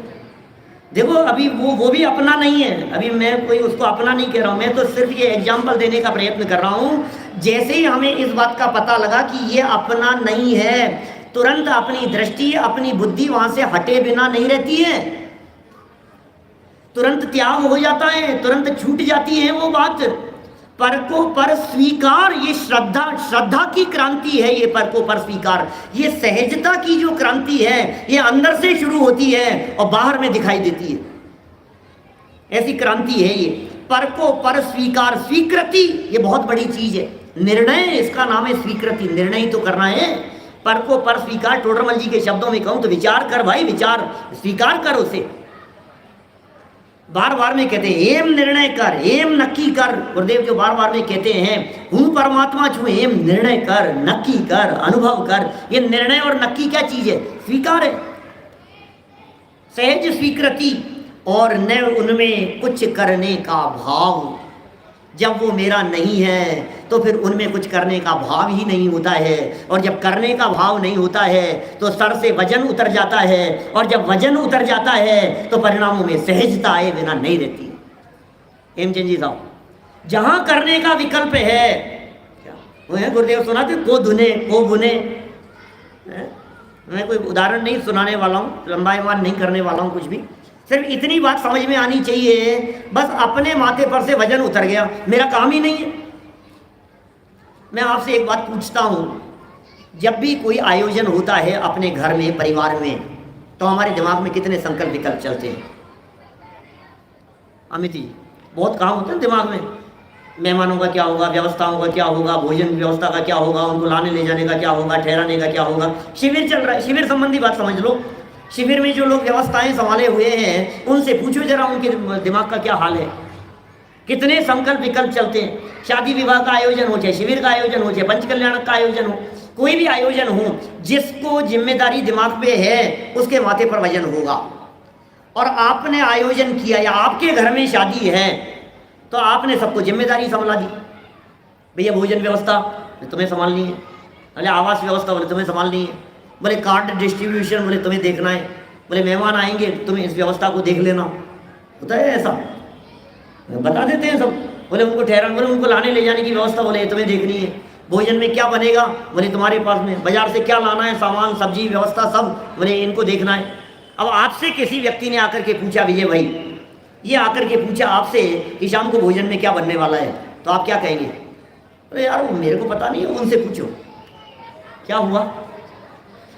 देखो अभी वो भी अपना नहीं है। अभी मैं कोई उसको अपना नहीं कह रहा हूँ, मैं तो सिर्फ ये एग्जाम्पल देने का प्रयत्न कर रहा हूँ। जैसे ही हमें इस बात का पता लगा कि ये अपना नहीं है, तुरंत अपनी दृष्टि अपनी बुद्धि वहां से हटे बिना नहीं रहती है, तुरंत त्याग हो जाता है, तुरंत छूट जाती है वो बात। पर को पर स्वीकार, ये श्रद्धा की क्रांति है। ये पर को पर स्वीकार, ये सहजता की जो क्रांति है, ये अंदर से शुरू होती है और बाहर में दिखाई देती है। ऐसी क्रांति है ये पर को पर स्वीकार। स्वीकृति ये बहुत बड़ी चीज है। निर्णय इसका नाम है स्वीकृति, निर्णय तो करना है। पर को पर स्वीकार, टोडरमल जी के शब्दों में कहूं तो विचार कर भाई, विचार स्वीकार कर उसे। बार बार में कहते हैं एम निर्णय कर, एम नक्की कर। गुरुदेव जो बार बार में कहते हैं हूं परमात्मा छू, एम निर्णय कर, नक्की कर, अनुभव कर। ये निर्णय और नक्की क्या चीज है? स्वीकार है। सहज स्वीकृति और न उनमें कुछ करने का भाव। जब वो मेरा नहीं है तो फिर उनमें कुछ करने का भाव ही नहीं होता है, और जब करने का भाव नहीं होता है तो सर से वजन उतर जाता है, और जब वजन उतर जाता है तो परिणामों में सहजता आए बिना नहीं रहती। हेमचंद जी साहब, जहां करने का विकल्प है, वो है गुरुदेव सुनाते, को धुने को बुने। मैं कोई उदाहरण नहीं सुनाने वाला हूँ, लंबाईमान नहीं करने वाला हूँ कुछ भी, सिर्फ इतनी बात समझ में आनी चाहिए, बस अपने माथे पर से वजन उतर गया, मेरा काम ही नहीं है। मैं आपसे एक बात पूछता हूँ, जब भी कोई आयोजन होता है अपने घर में, परिवार में, तो हमारे दिमाग में कितने संकल्प विकल्प चलते हैं? अमित जी, बहुत काम होता है दिमाग में। मेहमानों का क्या होगा, व्यवस्थाओं का क्या होगा, भोजन व्यवस्था का क्या होगा, उनको लाने ले जाने का क्या होगा, ठहराने का क्या होगा। शिविर चल रहा है, शिविर संबंधी बात समझ लो। शिविर में जो लोग व्यवस्थाएं संभाले हुए हैं उनसे पूछो जरा उनके दिमाग का क्या हाल है, कितने संकल्प विकल्प चलते हैं। शादी विवाह का आयोजन हो, चाहे शिविर का आयोजन हो, चाहे पंच कल्याण का आयोजन हो, कोई भी आयोजन हो, जिसको जिम्मेदारी दिमाग पे है उसके माथे पर वजन होगा। और आपने आयोजन किया या आपके घर में शादी है तो आपने सबको जिम्मेदारी संभाला दी, भैया भोजन व्यवस्था तुम्हें संभालनी है, अरे आवास व्यवस्था बोले तुम्हें संभालनी है, बोले कार्ड डिस्ट्रीब्यूशन बोले तुम्हें देखना है, बोले मेहमान आएंगे तुम्हें इस व्यवस्था को देख लेना। होता है ऐसा, बता देते हैं सब, बोले उनको ठहराना, बोले उनको लाने ले जाने की व्यवस्था बोले तुम्हें देखनी है, भोजन में क्या बनेगा बोले तुम्हारे पास में, बाजार से क्या लाना है सामान सब्जी व्यवस्था सब बोले इनको देखना है। अब आपसे किसी व्यक्ति ने आकर के पूछा, विजय भाई ये आकर के पूछा आपसे कि शाम को भोजन में क्या बनने वाला है, तो आप क्या कहेंगे? अरे यार वो मेरे को पता नहीं है, उनसे पूछो। क्या हुआ?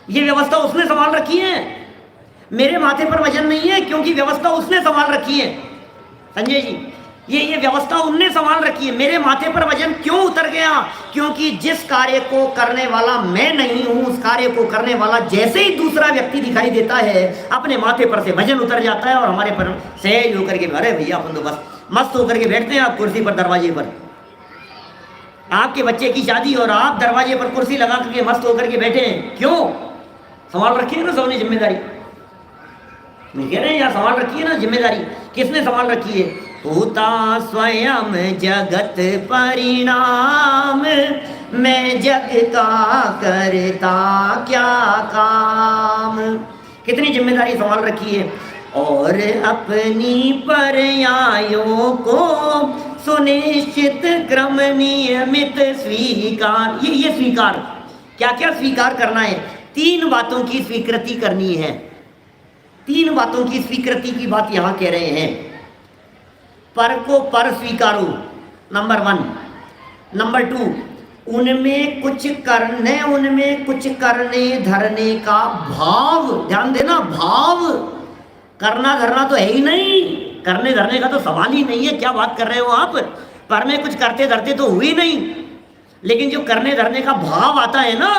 ये व्यवस्था उसने संभाल रखी है, मेरे माथे पर वजन नहीं है, क्योंकि व्यवस्था उसने संभाल रखी है। संजय जी, ये व्यवस्था उनने संभाल रखी है, मेरे माथे पर वजन क्यों उतर गया? क्योंकि जिस कार्य को करने वाला मैं नहीं हूं, उस कार्य को करने वाला जैसे ही दूसरा व्यक्ति दिखाई देता है अपने माथे पर से वजन उतर जाता है, और हमारे पर सहज होकर के, अरे भैया अपन तो बस मस्त होकर के बैठते हैं आप कुर्सी पर, दरवाजे पर। आपके बच्चे की शादी और आप दरवाजे पर कुर्सी लगा करके मस्त होकर के बैठे हैं, क्यों? संभाल रखी है ना सबने जिम्मेदारी। मैं कह रहे हैं यार संभाल रखी है ना जिम्मेदारी। किसने संभाल रखी है? होता स्वयं जगत परिणाम, मैं जग का करता क्या काम। कितनी जिम्मेदारी संभाल रखी है। और अपनी पर्यायों को सुनिश्चित क्रम नियमित स्वीकार। ये स्वीकार, क्या क्या स्वीकार करना है? 3 बातों की स्वीकृति करनी है। 3 बातों की स्वीकृति की बात यहां कह रहे हैं। पर को पर स्वीकारो, नंबर 1। नंबर 2, उनमें कुछ करने धरने का भाव। ध्यान देना, भाव। करना धरना तो है ही नहीं, करने धरने का तो सवाल ही नहीं है। क्या बात कर रहे हो आप? पर में कुछ करते धरते तो हुई नहीं, लेकिन जो करने धरने का भाव आता है ना,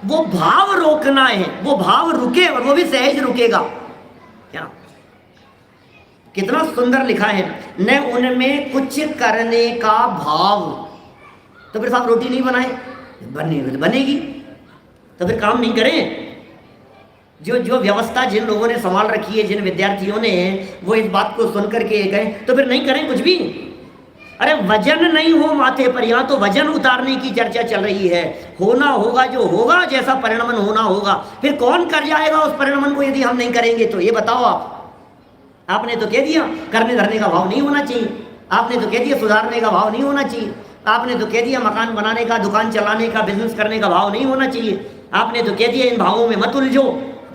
वो भाव रोकना है। वो भाव रुके और वो भी सहज रुकेगा। क्या कितना सुंदर लिखा है, न उनमें कुछ करने का भाव। तो फिर साहब रोटी नहीं बनाए, बनेगी तो फिर काम नहीं करें। जो व्यवस्था जिन लोगों ने संभाल रखी है, जिन विद्यार्थियों ने, वो इस बात को सुन करके गए तो फिर नहीं करें कुछ भी। अरे वजन नहीं हो माथे पर, यहाँ तो वजन उतारने की चर्चा चल रही है। होना होगा जो होगा, जैसा परिणमन होना होगा। फिर कौन कर जाएगा उस परिणमन को यदि हम नहीं करेंगे तो? ये बताओ आप। आपने तो कह दिया करने धरने का भाव नहीं होना चाहिए, आपने तो कह दिया सुधारने का भाव नहीं होना चाहिए, आपने तो कह दिया मकान बनाने का, दुकान चलाने का, बिजनेस करने का भाव नहीं होना चाहिए, आपने तो कह दिया इन भावों में मत उलझो।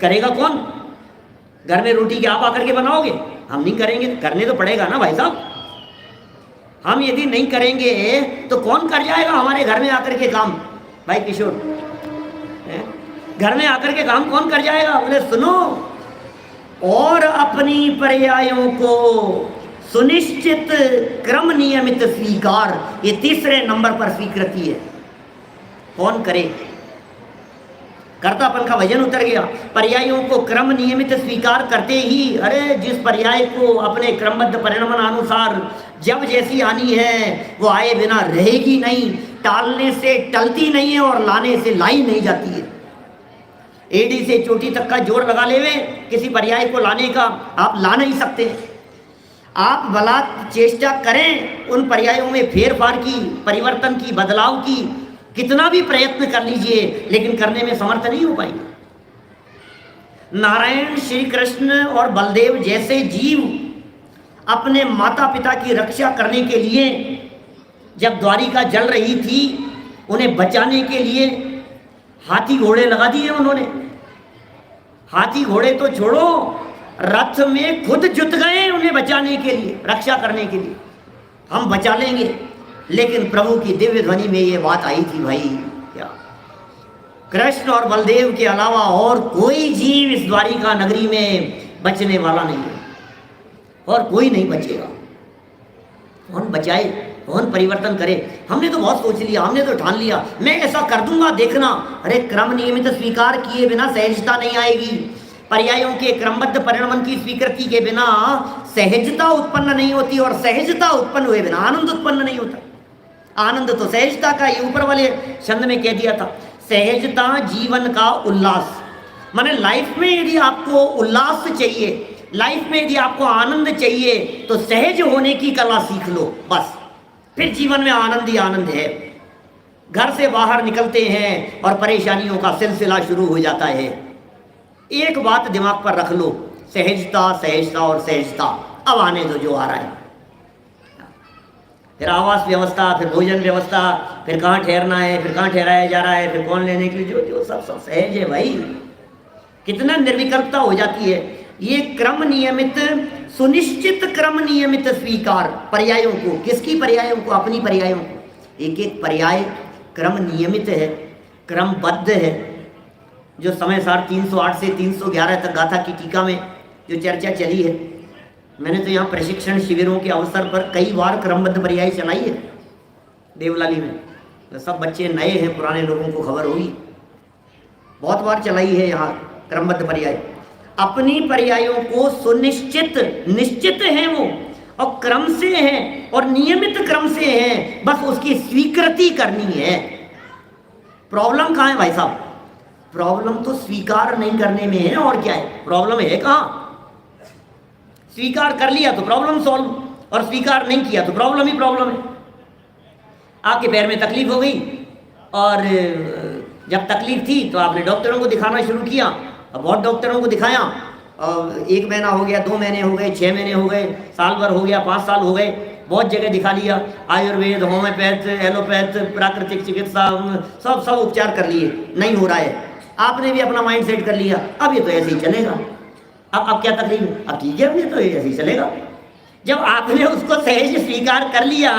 करेगा कौन? घर में रोटी क्या आप आकर के बनाओगे? हम नहीं करेंगे, करने तो पड़ेगा ना भाई साहब। हम यदि नहीं करेंगे तो कौन कर जाएगा हमारे घर में आकर के काम? भाई किशोर, घर में आकर के काम कौन कर जाएगा? बोले सुनो, और अपनी पर्यायों को सुनिश्चित क्रम नियमित स्वीकार। ये 3रे नंबर पर स्वीकृति है। कौन करे? कर्तापन का वजन उतर गया। पर्यायों को क्रम नियमित स्वीकार करते ही, अरे जिस पर्याय को अपने क्रमबद्ध परिणमन अनुसार जब जैसी आनी है वो आए बिना रहेगी नहीं, टालने से टलती नहीं है और लाने से लाई नहीं जाती है। एड़ी से चोटी तक का जोर लगा लेवे किसी पर्याय को लाने का, आप ला नहीं सकते। आप भला चेष्टा करें उन पर्यायों में फेर फार की, परिवर्तन की, बदलाव की, कितना भी प्रयत्न कर लीजिए, लेकिन करने में समर्थ नहीं हो पाएंगे। नारायण, श्री कृष्ण और बलदेव जैसे जीव अपने माता पिता की रक्षा करने के लिए जब द्वारिका जल रही थी, उन्हें बचाने के लिए हाथी घोड़े लगा दिए उन्होंने। हाथी घोड़े तो छोड़ो, रथ में खुद जुट गए उन्हें बचाने के लिए, रक्षा करने के लिए। हम बचा लेंगे, लेकिन प्रभु की दिव्य ध्वनि में ये बात आई थी, भाई क्या कृष्ण और बलदेव के अलावा और कोई जीव इस द्वारिका नगरी में बचने वाला नहीं है, और कोई नहीं बचेगा। कौन बचाए, कौन परिवर्तन करे? हमने तो बहुत सोच लिया, हमने तो ठान लिया, मैं ऐसा कर दूंगा, देखना। अरे क्रम नियमित स्वीकार किए बिना सहजता नहीं आएगी। पर्यायों के क्रमबद्ध परिणमन की स्वीकृति के बिना सहजता उत्पन्न नहीं होती, और सहजता उत्पन्न हुए बिना आनंद उत्पन्न नहीं होता। आनंद तो सहजता का, ये ऊपर वाले छंद में कह दिया था, सहजता जीवन का उल्लास। माने लाइफ में यदि आपको उल्लास चाहिए, लाइफ में यदि आपको आनंद चाहिए, तो सहज होने की कला सीख लो, बस। फिर जीवन में आनंद ही आनंद है। घर से बाहर निकलते हैं और परेशानियों का सिलसिला शुरू हो जाता है। एक बात दिमाग पर रख लो, सहजता, सहजता और सहजता। अब आने दो जो आ रहा है, फिर आवास व्यवस्था, फिर भोजन व्यवस्था, फिर कहाँ ठहरना है, फिर कहाँ ठहराया जा रहा है, फिर कौन लेने के लिए, जो सब सहज है भाई। कितना निर्विकल्पता हो जाती है। ये क्रम नियमित, सुनिश्चित क्रम नियमित स्वीकार पर्यायों को, किसकी पर्यायों को? अपनी पर्यायों को। एक एक पर्याय क्रम नियमित है, क्रमबद्ध है। जो समय सार 308 से 311 तक गाथा की टीका में जो चर्चा चली है, मैंने तो यहाँ प्रशिक्षण शिविरों के अवसर पर कई बार क्रमबद्ध पर्याय चलाई है देवलाली में। तो सब बच्चे नए हैं, पुराने लोगों को खबर होगी, बहुत बार चलाई है यहाँ क्रमबद्ध पर्याय। अपनी पर्यायों को सुनिश्चित, निश्चित हैं वो, और क्रम से हैं और नियमित क्रम से हैं, बस उसकी स्वीकृति करनी है। प्रॉब्लम कहाँ है भाई साहब? प्रॉब्लम तो स्वीकार नहीं करने में है, और क्या है? प्रॉब्लम है कहाँ? स्वीकार कर लिया तो प्रॉब्लम सॉल्व, और स्वीकार नहीं किया तो प्रॉब्लम ही प्रॉब्लम है। आपके पैर में तकलीफ हो गई, और जब तकलीफ थी तो आपने डॉक्टरों को दिखाना शुरू किया। अब बहुत डॉक्टरों को दिखाया, और 1 महीना हो गया, 2 महीने हो गए, 6 महीने हो गए, साल भर हो गया, 5 साल हो गए, बहुत जगह दिखा लिया। आयुर्वेद, होम्योपैथ, एलोपैथ, प्राकृतिक चिकित्सा, सब उपचार कर लिए, नहीं हो रहा है। आपने भी अपना माइंड सेट कर लिया, अब ये तो ऐसे ही चलेगा। अब क्या तकलीफ है? अब ठीक है, अब ये तो ऐसे ही चलेगा। जब आपने उसको सहज स्वीकार कर लिया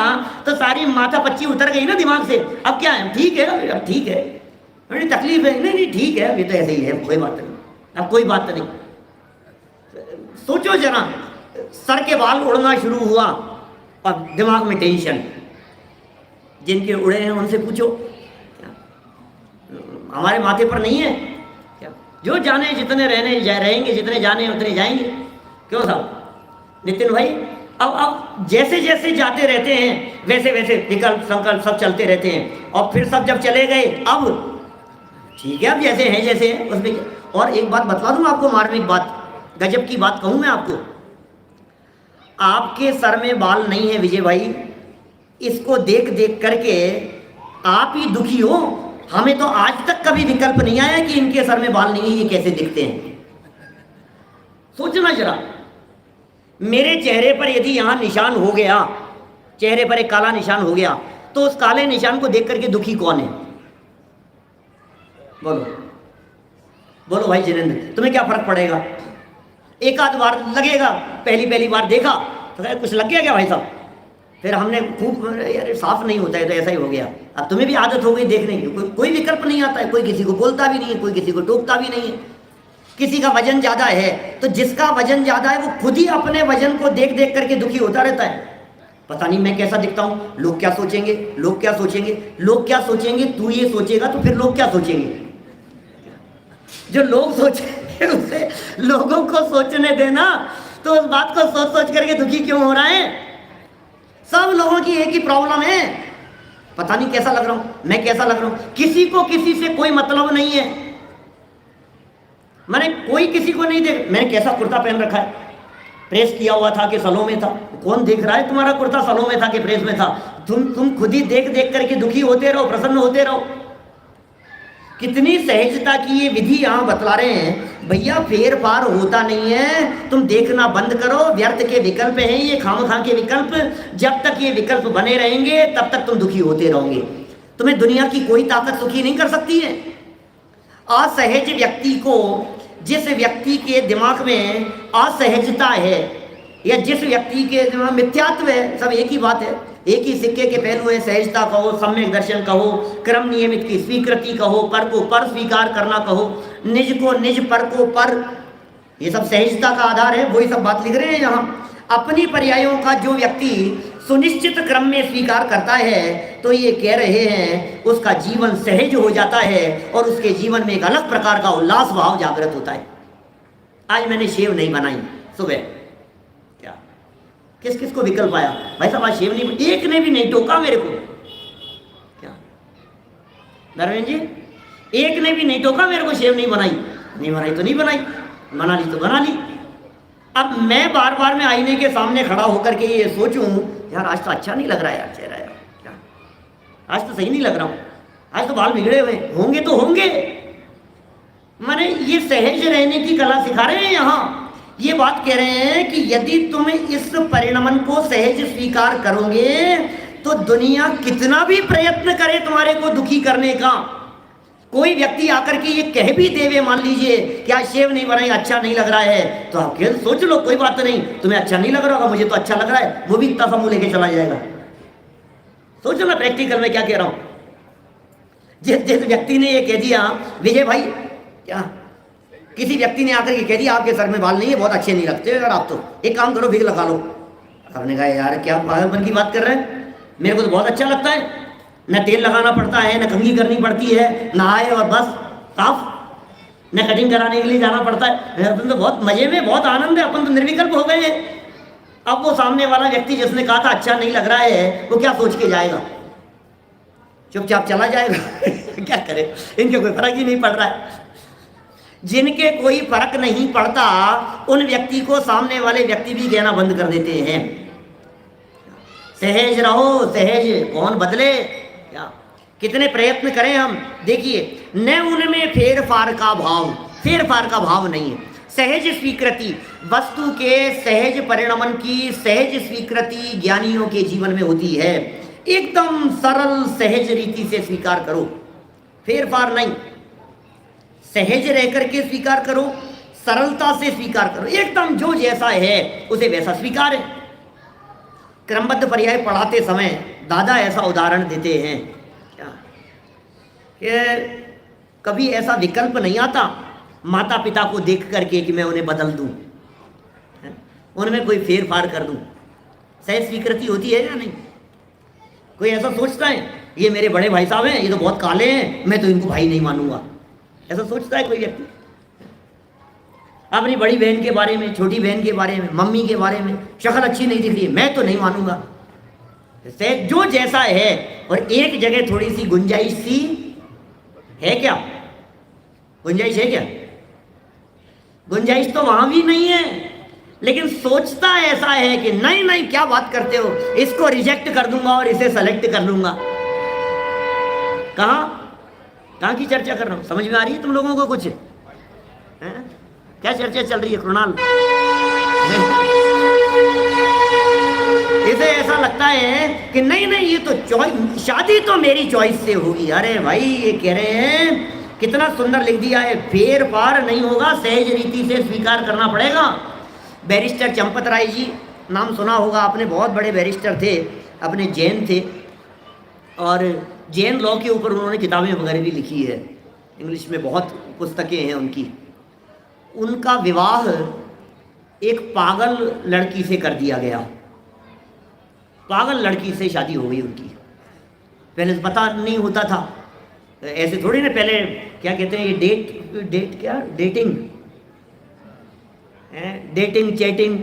तो सारी माथा पच्ची उतर गई ना दिमाग से। अब क्या है? ठीक है, अब ठीक है, बड़ी तकलीफ है, नहीं ठीक है, अब ये तो ऐसे ही है, कोई बात नहीं, अब कोई बात नहीं। सोचो जरा, सर के बाल उड़ना शुरू हुआ और दिमाग में टेंशन। जिनके उड़े हैं उनसे पूछो, हमारे माथे पर नहीं है क्या? जो जाने जितने रहेंगे, जितने जाने उतने जाएंगे। क्यों साहब नितिन भाई? अब जैसे जैसे जाते रहते हैं, वैसे वैसे विकल्प संकल्प सब चलते रहते हैं, और फिर सब जब चले गए, अब ठीक है, अब जैसे हैं जैसे हैं उसमें। और एक बात बतला दूं आपको, मार्मिक बात, गजब की बात कहूं मैं आपको। आपके सर में बाल नहीं है विजय भाई, इसको देख देख करके आप ही दुखी हो। हमें तो आज तक कभी विकल्प नहीं आया कि इनके सर में बाल नहीं है, ये कैसे दिखते हैं। सोचना जरा, मेरे चेहरे पर यदि यहां निशान हो गया, चेहरे पर एक काला निशान हो गया, तो उस काले निशान को देख करके दुखी कौन है? बोलो बोलो भाई जिनेंद्र, तुम्हें क्या फर्क पड़ेगा? एक आध बार लगेगा, पहली बार देखा तो कुछ लग गया क्या भाई साहब? फिर हमने खूब, यार साफ नहीं होता है तो ऐसा ही हो गया। अब तुम्हें भी आदत हो गई देखने की, कोई विकल्प नहीं आता है, कोई किसी को बोलता भी नहीं है, कोई किसी को टोकता भी नहीं है। किसी का वजन ज्यादा है तो जिसका वजन ज्यादा है वो खुद ही अपने वजन को देख देख करके दुखी होता रहता है। पता नहीं मैं कैसा दिखता हूं, लोग क्या सोचेंगे, लोग क्या सोचेंगे, लोग क्या सोचेंगे। तू ये सोचेगा तो फिर लोग क्या सोचेंगे? जो लोग सोचेंगे उसे लोगों को सोचने देना। तो उस बात को सोच सोच करके दुखी क्यों हो रहा है? सब लोगों की एक ही प्रॉब्लम है, पता नहीं कैसा लग रहा हूं, मैं कैसा लग रहा हूं। किसी को किसी से कोई मतलब नहीं है। मैंने कोई किसी को नहीं देख, मैंने कैसा कुर्ता पहन रखा है, प्रेस किया हुआ था कि सलों में था, कौन देख रहा है तुम्हारा कुर्ता सलों में था कि प्रेस में था? तुम खुद ही देख देख करके दुखी होते रहो, प्रसन्न होते रहो। कितनी सहजता की ये विधि यहाँ बतला रहे हैं। भैया फेर फार होता नहीं है, तुम देखना बंद करो। व्यर्थ के विकल्प हैं ये, खामखा के विकल्प। जब तक ये विकल्प बने रहेंगे तब तक तुम दुखी होते रहोगे। तुम्हें दुनिया की कोई ताकत सुखी नहीं कर सकती है। असहज व्यक्ति को, जिस व्यक्ति के दिमाग में असहजता है या जिस व्यक्ति के दिमाग मिथ्यात्व है, सब एक ही बात है, एक ही सिक्के के पहलू है। सहजता कहो, सम्यक दर्शन कहो, क्रम नियमित की स्वीकृति कहो, पर को पर स्वीकार करना कहो, निज को निज, पर को पर, ये सब सहजता का आधार है। वही सब बात लिख रहे हैं यहाँ। अपनी पर्यायों का जो व्यक्ति सुनिश्चित क्रम में स्वीकार करता है तो ये कह रहे हैं उसका जीवन सहज हो जाता है और उसके जीवन में एक अलग प्रकार का उल्लास भाव जागृत होता है। आज मैंने शेव नहीं बनाई सुबह, क्या किस किस को विकल्प आया? भाई साहब आज शेव नहीं, एक ने भी नहीं टोका मेरे को। क्या नरवेन जी, एक ने भी नहीं टोका मेरे को, शेव नहीं बनाई। नहीं बनाई तो नहीं बनाई, बना ली तो बना ली। अब मैं बार बार मैं आईने के सामने खड़ा होकर के ये सोचूं, यार आज तो अच्छा नहीं लग रहा है यार चेहरा, यार क्या आज तो सही नहीं लग रहा हूं, आज तो बाल बिगड़े हुए होंगे तो होंगे। माने ये सहज रहने की कला सिखा रहे हैं यहाँ। ये बात कह रहे हैं कि यदि तुम इस परिणमन को सहज स्वीकार करोगे तो दुनिया कितना भी प्रयत्न करे तुम्हारे को दुखी करने का, कोई व्यक्ति आकर के ये कह भी देवे, मान लीजिए क्या शेव नहीं बनाई, अच्छा नहीं लग रहा है, तो आप सोच लो कोई बात नहीं, तुम्हें अच्छा नहीं लग रहा होगा, मुझे तो अच्छा लग रहा है, वो भी इतना सा मुंह लेके चला जाएगा। सोचो ना प्रैक्टिकल में क्या कह रहा हूं। जिस व्यक्ति ने ये कह दिया, विजय भाई, क्या किसी व्यक्ति ने आकर के कह दिया आपके सर में बाल नहीं है, बहुत अच्छे नहीं लगते यार आप, तो एक काम करो विग लगा लो। आपने कहा यार क्या पागलपन की बात कर रहे हैं, मेरे को तो बहुत अच्छा लगता है, न तेल लगाना पड़ता है, न कंघी करनी पड़ती है, नहाए और बस साफ, न कटिंग कराने के लिए जाना पड़ता है, अपन तो बहुत मजे में, बहुत आनंद है, अपन तो निर्विकल्प हो गए हैं। अब वो सामने वाला व्यक्ति जिसने कहा था अच्छा नहीं लग रहा है, वो क्या सोच के जाएगा? चुपचाप चला जाएगा। क्या करे, इनके कोई फर्क ही नहीं पड़ रहा है। जिनके कोई फर्क नहीं पड़ता उन व्यक्ति को सामने वाले व्यक्ति भी कहना बंद कर देते हैं। सहज रहो, सहज कौन बदले, क्या कितने प्रयत्न करें हम। देखिए न उनमें फेर फार का भाव, फेर फार का भाव नहीं है। सहज स्वीकृति, वस्तु के सहज परिणमन की सहज स्वीकृति ज्ञानियों के जीवन में होती है। एकदम सरल सहज रीति से स्वीकार करो, फेर फार नहीं, सहज रह करके स्वीकार करो, सरलता से स्वीकार करो, एकदम जो जैसा है उसे वैसा स्वीकार है। क्रमबद्ध पर्याय पढ़ाते समय दादा ऐसा उदाहरण देते हैं क्या कि कभी ऐसा विकल्प नहीं आता माता पिता को देख करके कि मैं उन्हें बदल दूं, उनमें कोई फेर फार कर दूं। सहज स्वीकृति होती है या नहीं? कोई ऐसा सोचता है ये मेरे बड़े भाई साहब हैं, ये तो बहुत काले हैं, मैं तो इनको भाई नहीं मानूंगा, ऐसा सोचता है कोई व्यक्ति? अपनी बड़ी बहन के बारे में, छोटी बहन के बारे में, मम्मी के बारे में, शक्ल अच्छी नहीं दिख रही है, मैं तो नहीं मानूंगा। जो जैसा है, और एक जगह थोड़ी सी गुंजाइश सी है क्या? गुंजाइश है क्या? गुंजाइश तो वहां भी नहीं है, लेकिन सोचता ऐसा है कि नहीं नहीं क्या बात करते हो, इसको रिजेक्ट कर दूंगा और इसे सेलेक्ट कर लूंगा। कहाँ की चर्चा कर रहा हूं? समझ में आ रही है तुम लोगों को कुछ? क्या चर्चा चल रही है कृणाल? इसे ऐसा लगता है कि नहीं नहीं ये तो चॉइस, शादी तो मेरी चॉइस से होगी। अरे भाई ये कह रहे हैं, कितना सुंदर लिख दिया है, फेर फार नहीं होगा, सहज रीति से स्वीकार करना पड़ेगा। बैरिस्टर चंपत राय जी, नाम सुना होगा आपने, बहुत बड़े बैरिस्टर थे, अपने जैन थे, और जैन लॉ के ऊपर उन्होंने किताबें वगैरह भी लिखी है, इंग्लिश में बहुत पुस्तकें हैं उनकी। उनका विवाह एक पागल लड़की से कर दिया गया, पागल लड़की से शादी हो गई उनकी। पहले पता नहीं होता था, ऐसे थोड़ी ना, पहले क्या कहते हैं ये डेटिंग चैटिंग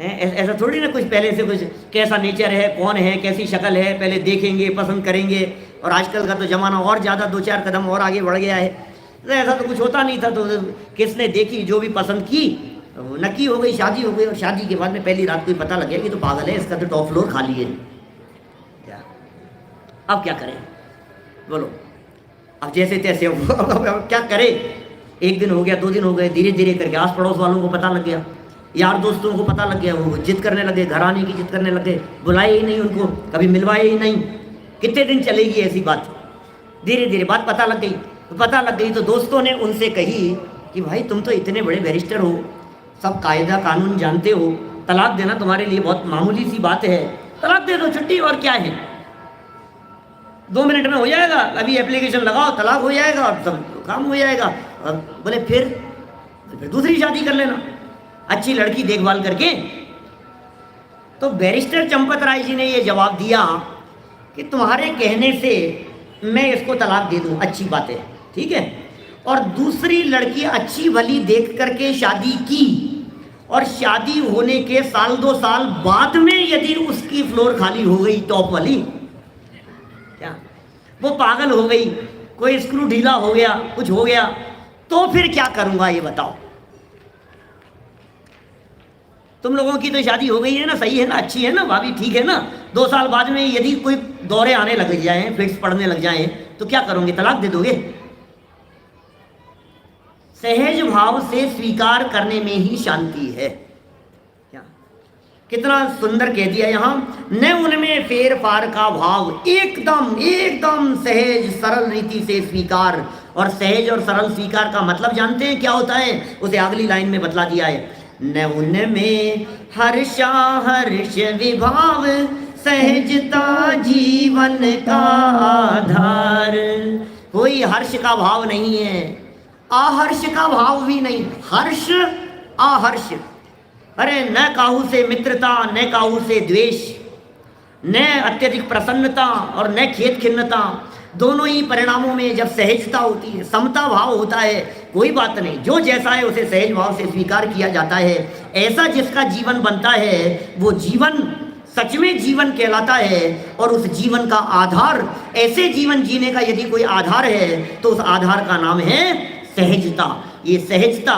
ऐसा थोड़ी ना कुछ, पहले से कुछ कैसा नेचर है, कौन है, कैसी शक्ल है, पहले देखेंगे, पसंद करेंगे। और आजकल का तो ज़माना और ज़्यादा 2-4 कदम और आगे बढ़ गया है। तो ऐसा तो कुछ होता नहीं था। तो किसने देखी, जो भी पसंद की वो नक्की हो गई, शादी हो गई। और शादी के बाद में पहली रात को ही पता लग गया कि तो पागल है, इसका तो टॉप फ्लोर खाली है। क्या अब क्या करें बोलो? अब जैसे तैसे अब क्या करें? एक दिन हो गया, 2 दिन हो गए, धीरे धीरे करके आस पड़ोस वालों को पता लग गया, यार दोस्तों को पता लग गया, वो जिद करने लगे, घर आने की जिद करने लगे, बुलाए ही नहीं उनको, कभी मिलवाए ही नहीं। कितने दिन चलेगी ऐसी बात? धीरे धीरे बात पता लग गई। पता लग गई तो दोस्तों ने उनसे कही कि भाई तुम तो इतने बड़े बैरिस्टर हो, सब कायदा कानून जानते हो, तलाक देना तुम्हारे लिए बहुत मामूली सी बात है, तलाक दे दो, छुट्टी, और क्या है, 2 मिनट में हो जाएगा, अभी एप्लीकेशन लगाओ, तलाक हो जाएगा और सब काम हो जाएगा। और बोले फिर दूसरी शादी कर लेना, अच्छी लड़की देखभाल करके। तो बैरिस्टर चंपत राय जी ने ये जवाब दिया कि तुम्हारे कहने से मैं इसको तलाक दे दूं, अच्छी बात है, ठीक है, और दूसरी लड़की अच्छी भली देख करके शादी की, और शादी होने के 1-2 साल बाद में यदि उसकी फ्लोर खाली हो गई टॉप वाली, क्या वो पागल हो गई, कोई स्क्रू ढीला हो गया, कुछ हो गया, तो फिर क्या करूंगा ये बताओ? तुम लोगों की तो शादी हो गई है ना, सही है ना, अच्छी है ना, भाभी ठीक है ना, 2 साल बाद में यदि कोई दौरे आने लग जाएं, फिट्स पड़ने लग जाएं, तो क्या करोगे? तलाक दे दोगे? सहज भाव से स्वीकार करने में ही शांति है। क्या कितना सुंदर कह दिया यहाँ, न उनमें फेर फार का भाव, एकदम एकदम सहज सरल रीति से स्वीकार। और सहज और सरल स्वीकार का मतलब जानते हैं क्या होता है? उसे अगली लाइन में बतला दिया है, न उनमें हर्षा हर्ष विभाव, सहजता जीवन का आधार। कोई हर्ष का भाव नहीं है, आहर्ष का भाव भी नहीं, हर्ष आहर्ष। अरे न काहू से मित्रता, न काहू से द्वेष, न अत्यधिक प्रसन्नता और न खेद खिन्नता। दोनों ही परिणामों में जब सहजता होती है, समता भाव होता है, कोई बात नहीं, जो जैसा है उसे सहज भाव से स्वीकार किया जाता है। ऐसा जिसका जीवन बनता है वो जीवन सच में जीवन कहलाता है। और उस जीवन का आधार, ऐसे जीवन जीने का यदि कोई आधार है तो उस आधार का नाम है सहजता। ये सहजता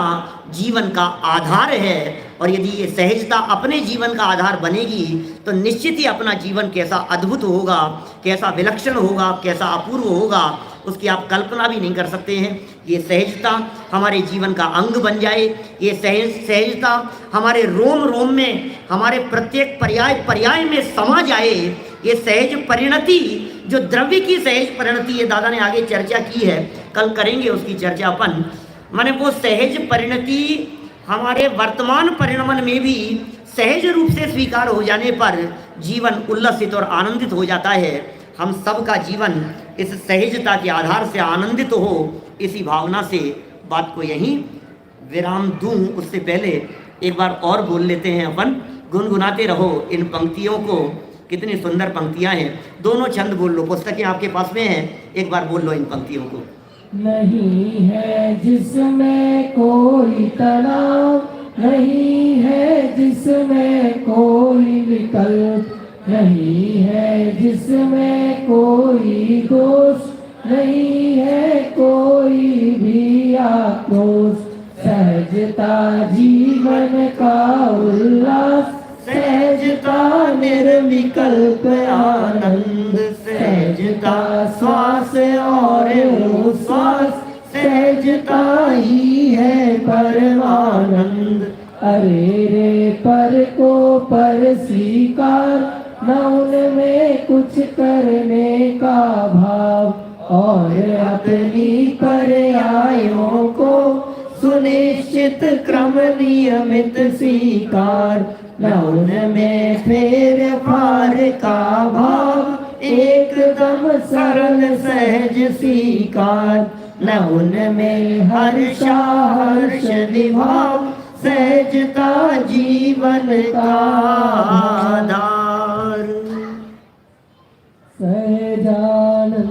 जीवन का आधार है। और यदि ये सहजता अपने जीवन का आधार बनेगी तो निश्चित ही अपना जीवन कैसा अद्भुत होगा, कैसा विलक्षण होगा, कैसा अपूर्व होगा, उसकी आप कल्पना भी नहीं कर सकते हैं। ये सहजता हमारे जीवन का अंग बन जाए, ये सहजता हमारे रोम रोम में, हमारे प्रत्येक पर्याय में समा जाए। ये सहज परिणति, जो द्रव्य की सहज परिणति है, दादा ने आगे चर्चा की है, कल करेंगे उसकी चर्चा अपन। माने वो सहज परिणति हमारे वर्तमान परिणमन में भी सहज रूप से स्वीकार हो जाने पर जीवन उल्लसित और आनंदित हो जाता है। हम सबका जीवन इस सहजता के आधार से आनंदित हो, इसी भावना से बात को यहीं विराम दूं। उससे पहले एक बार और बोल लेते हैं अपन, गुनगुनाते रहो इन पंक्तियों को। कितनी सुंदर पंक्तियां हैं, दोनों छंद बोल लो, पुस्तकें आपके पास में हैं, एक बार बोल लो इन पंक्तियों को। नहीं है जिसमें कोई तनाव, नहीं है जिसमें कोई विकल्प, नहीं है जिसमें कोई दोष, नहीं है कोई भी आक्रोश। सहजता जीवन का उल्लास, सहजता निर्विकल्प आनंद, सहजता श्वास और उच्छ्वास, सहजता ही है परमानंद। अरे रे पर को पर स्वीकार, न उनमें कुछ करने का भाव, और अपनी पर्यायों को सुनिश्चित क्रम नियमित स्वीकार। न उनमें फेर फार का भाव, एकदम सरल सहज स्वीकार। न उनमें हर्षा हर्ष विभाव, सहजता जीवन का आधार। सहजानंदी